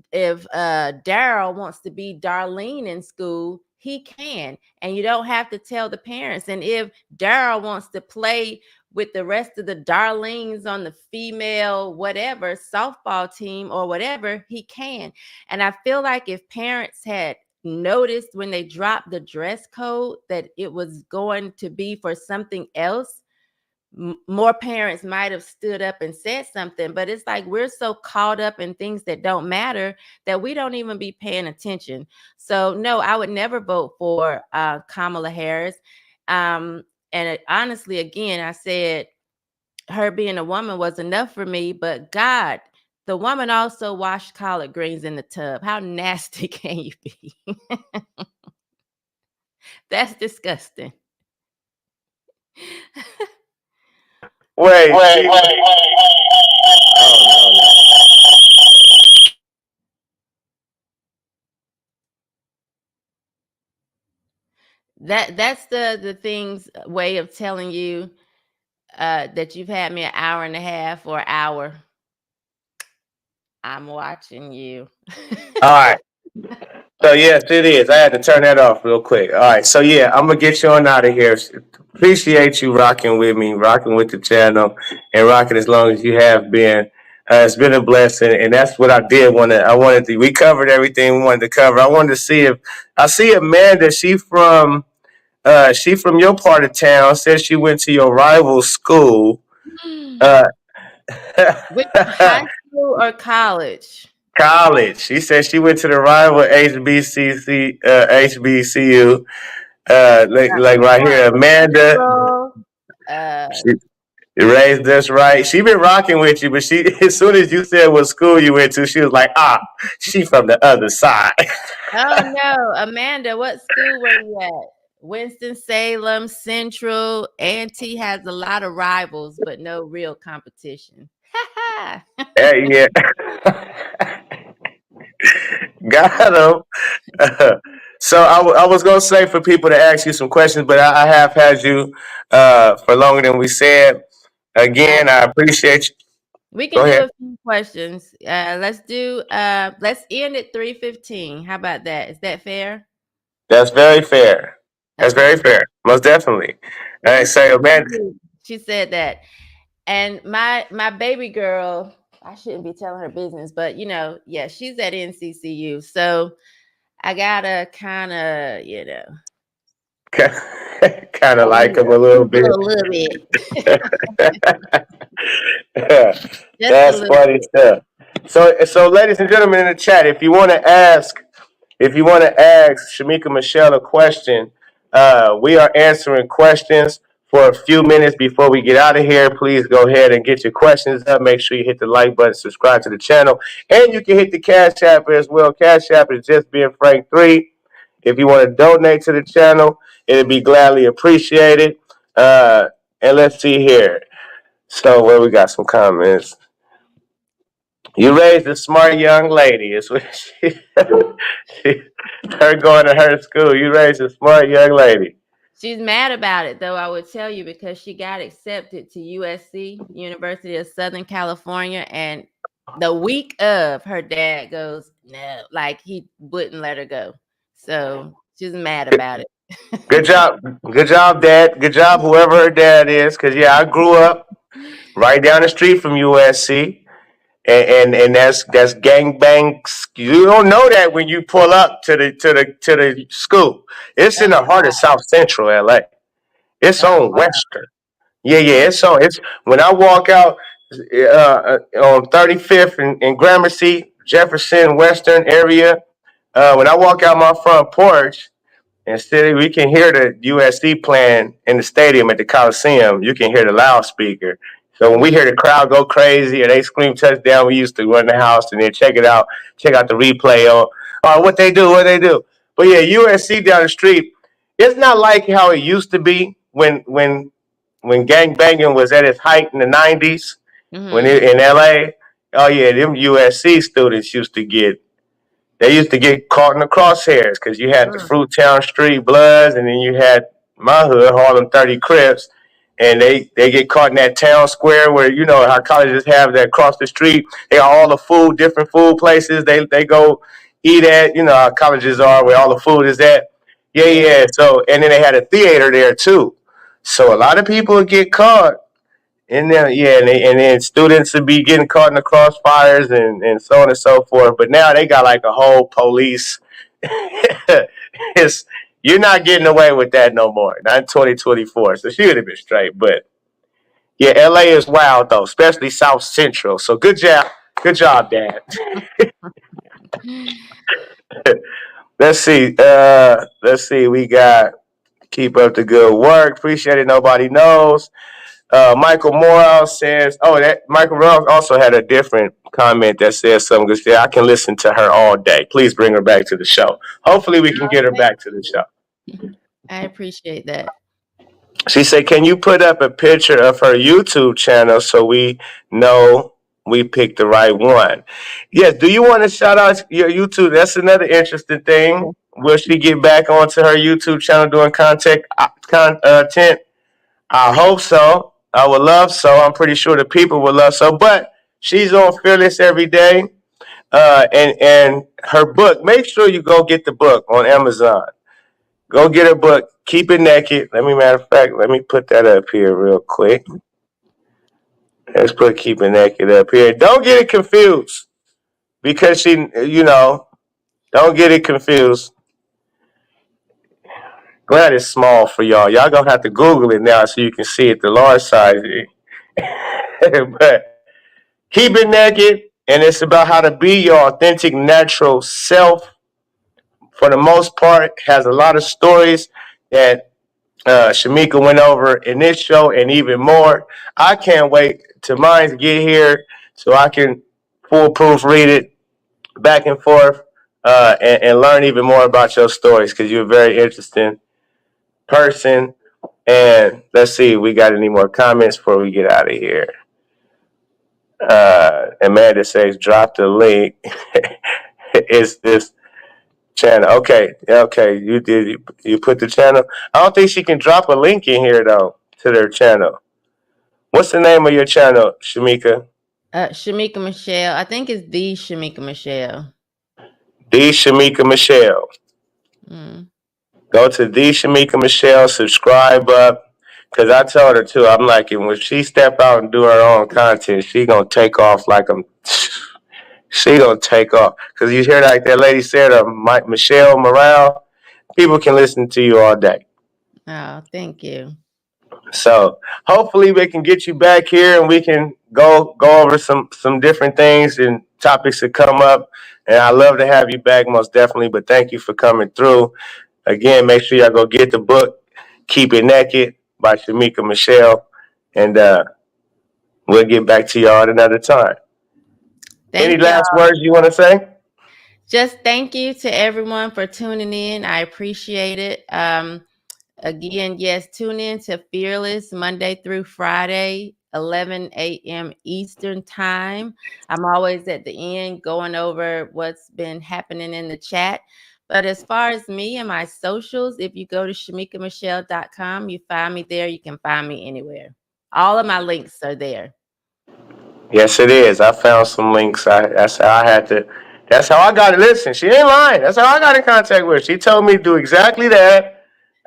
wants to be Darlene in school, he can, and you don't have to tell the parents. And if Daryl wants to play with the rest of the Darlenes on the female whatever softball team or whatever, he can. And I feel like if parents had noticed when they dropped the dress code that it was going to be for something else, more parents might have stood up and said something. But it's like we're so caught up in things that don't matter that we don't even be paying attention. So no, I would never vote for Kamala Harris. Honestly, again, I said her being a woman was enough for me, but God, the woman also washed collard greens in the tub. How nasty can you be? That's disgusting. Wait. That's the thing's way of telling you that you've had me an hour and a half or hour. I'm watching you. All right. So yes, it is. I had to turn that off real quick. All right. So yeah, I'm gonna get you on out of here. Appreciate you rocking with me, rocking with the channel, and rocking as long as you have been. It's been a blessing, and that's what I did. I wanted to. We covered everything we wanted to cover. I wanted to see if I see Amanda. She from your part of town. Said she went to your rival school. Uh, Which high school or college? College. She said she went to the rival HBCU. Like right here, Amanda. Central, uh, She raised us right. She been rocking with you, but she as soon as you said what school you went to, she was like, she from the other side. oh no, Amanda, what school were you at? Winston-Salem, Central. A&T has a lot of rivals, but no real competition. Yeah. Got him. So I was gonna say for people to ask you some questions, but I have had you for longer than we said. Again, I appreciate you. We Go can do ahead. a few questions. Let's end at 3:15. How about that? Is that fair? That's very fair. That's Okay. very fair. Most definitely. Let I me say, Amanda. She said that. And my baby girl, I shouldn't be telling her business, but yeah, she's at NCCU. So I gotta kind of, Kind of like him a little bit. a little bit. Just a That's little funny bit. stuff. So, ladies and gentlemen in the chat, if you want to ask Shemeka Michelle a question, we are answering questions for a few minutes before we get out of here. Please go ahead and get your questions up. Make sure you hit the like button, subscribe to the channel, and you can hit the Cash App as well. Cash App is just being Frank 3. If you want to donate to the channel, it'd be gladly appreciated. And let's see here. So, where we got some comments. You raised a smart young lady. Is what her going to her school. You raised a smart young lady. She's mad about it, though, I would tell you, because she got accepted to USC, University of Southern California, and the week of, her dad goes, no, like he wouldn't let her go. So she's mad about it. Good job. Good job, Dad. Good job, whoever her dad is. Because, yeah, I grew up right down the street from USC. And that's gangbang. You don't know that when you pull up to the school. It's in the heart of South Central LA. It's Oh, on wow. Western. Yeah. It's when I walk out on 35th and Gramercy, Jefferson, Western area. When I walk out my front porch, instead we can hear the USC playing in the stadium at the Coliseum. You can hear the loudspeaker. So when we hear the crowd go crazy or they scream touchdown, we used to run the house and then check out the replay on what they do. But yeah, USC down the street, it's not like how it used to be when gang banging was at its height in the 90s in LA. Oh yeah, them USC students used to get caught in the crosshairs because you had the Fruittown Street Bloods, and then you had my hood, Harlem 30 Crips, and they get caught in that town square where you know how colleges have that across the street. They got all the food, different food places. They go eat at. You know how colleges are where all the food is at. Yeah. So and then they had a theater there too. So a lot of people would get caught and then and then students would be getting caught in the crossfires and so on and so forth. But now they got like a whole police. it's You're not getting away with that no more. Not in 2024. So she would have been straight. But yeah, LA is wild though, especially South Central. So good job, Dad. Let's see. We got keep up the good work. Appreciate it. Nobody knows. Michael Morrow says, that Michael Morrow also had a different comment that says something good. I can listen to her all day. Please bring her back to the show. Hopefully we can get her back to the show. I appreciate that. She said, can you put up a picture of her YouTube channel so we know we picked the right one? Yes. Do you want to shout out your YouTube? That's another interesting thing. Will she get back onto her YouTube channel doing content? I hope so. I would love so. I'm pretty sure the people would love so. But she's on Fearless every day. and her book. Make sure you go get the book on Amazon. Go get her book. Keep It Naked. Matter of fact, let me put that up here real quick. Let's put Keep It Naked up here. Don't get it confused because don't get it confused. Glad it's small for y'all. Y'all gonna have to Google it now so you can see it the large size. But Keep It Naked, and it's about how to be your authentic, natural self. For the most part, has a lot of stories that Shemeka went over in this show and even more. I can't wait till mine get here so I can foolproof read it back and forth and learn even more about your stories because you're a very interesting person. And let's see if we got any more comments before we get out of here. Amanda says, drop the link. It's this channel. Okay. You did. You put the channel. I don't think she can drop a link in here though to their channel. What's the name of your channel, Shemeka? Shemeka Michelle. I think it's the Shemeka Michelle. The Shemeka Michelle. Go to the Shemeka Michelle. Subscribe up. Cause I told her too. I'm like, when she step out and do her own content, she gonna take off like I'm. She gonna take off. Cause you hear like that lady said, Michelle Morale. People can listen to you all day. Oh, thank you. So hopefully we can get you back here and we can go over some different things and topics that come up. And I love to have you back most definitely. But thank you for coming through. Again, make sure y'all go get the book, Keep It Naked by Shemeka Michelle. And we'll get back to y'all at another time. Any last words you want to say? Just thank you to everyone for tuning in. I appreciate it. Again, yes, tune in to Fearless Monday through Friday, 11 a.m. Eastern time. I'm always at the end going over what's been happening in the chat. But as far as me and my socials, if you go to ShemekaMichelle.com, you find me there. You can find me anywhere. All of my links are there. Yes, it is. I found some links. That's how I got it. Listen, she ain't lying. That's how I got in contact with her. She told me to do exactly that.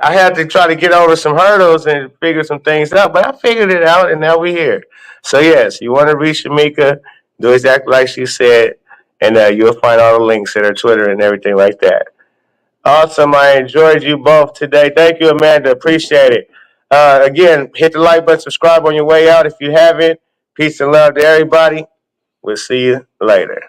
I had to try to get over some hurdles and figure some things out, but I figured it out, and now we're here. So, yes, you want to reach Shemeka, do exactly like she said, and you'll find all the links at her Twitter and everything like that. Awesome. I enjoyed you both today. Thank you, Amanda. Appreciate it. Again, hit the like button, subscribe on your way out if you haven't. Peace and love to everybody. We'll see you later.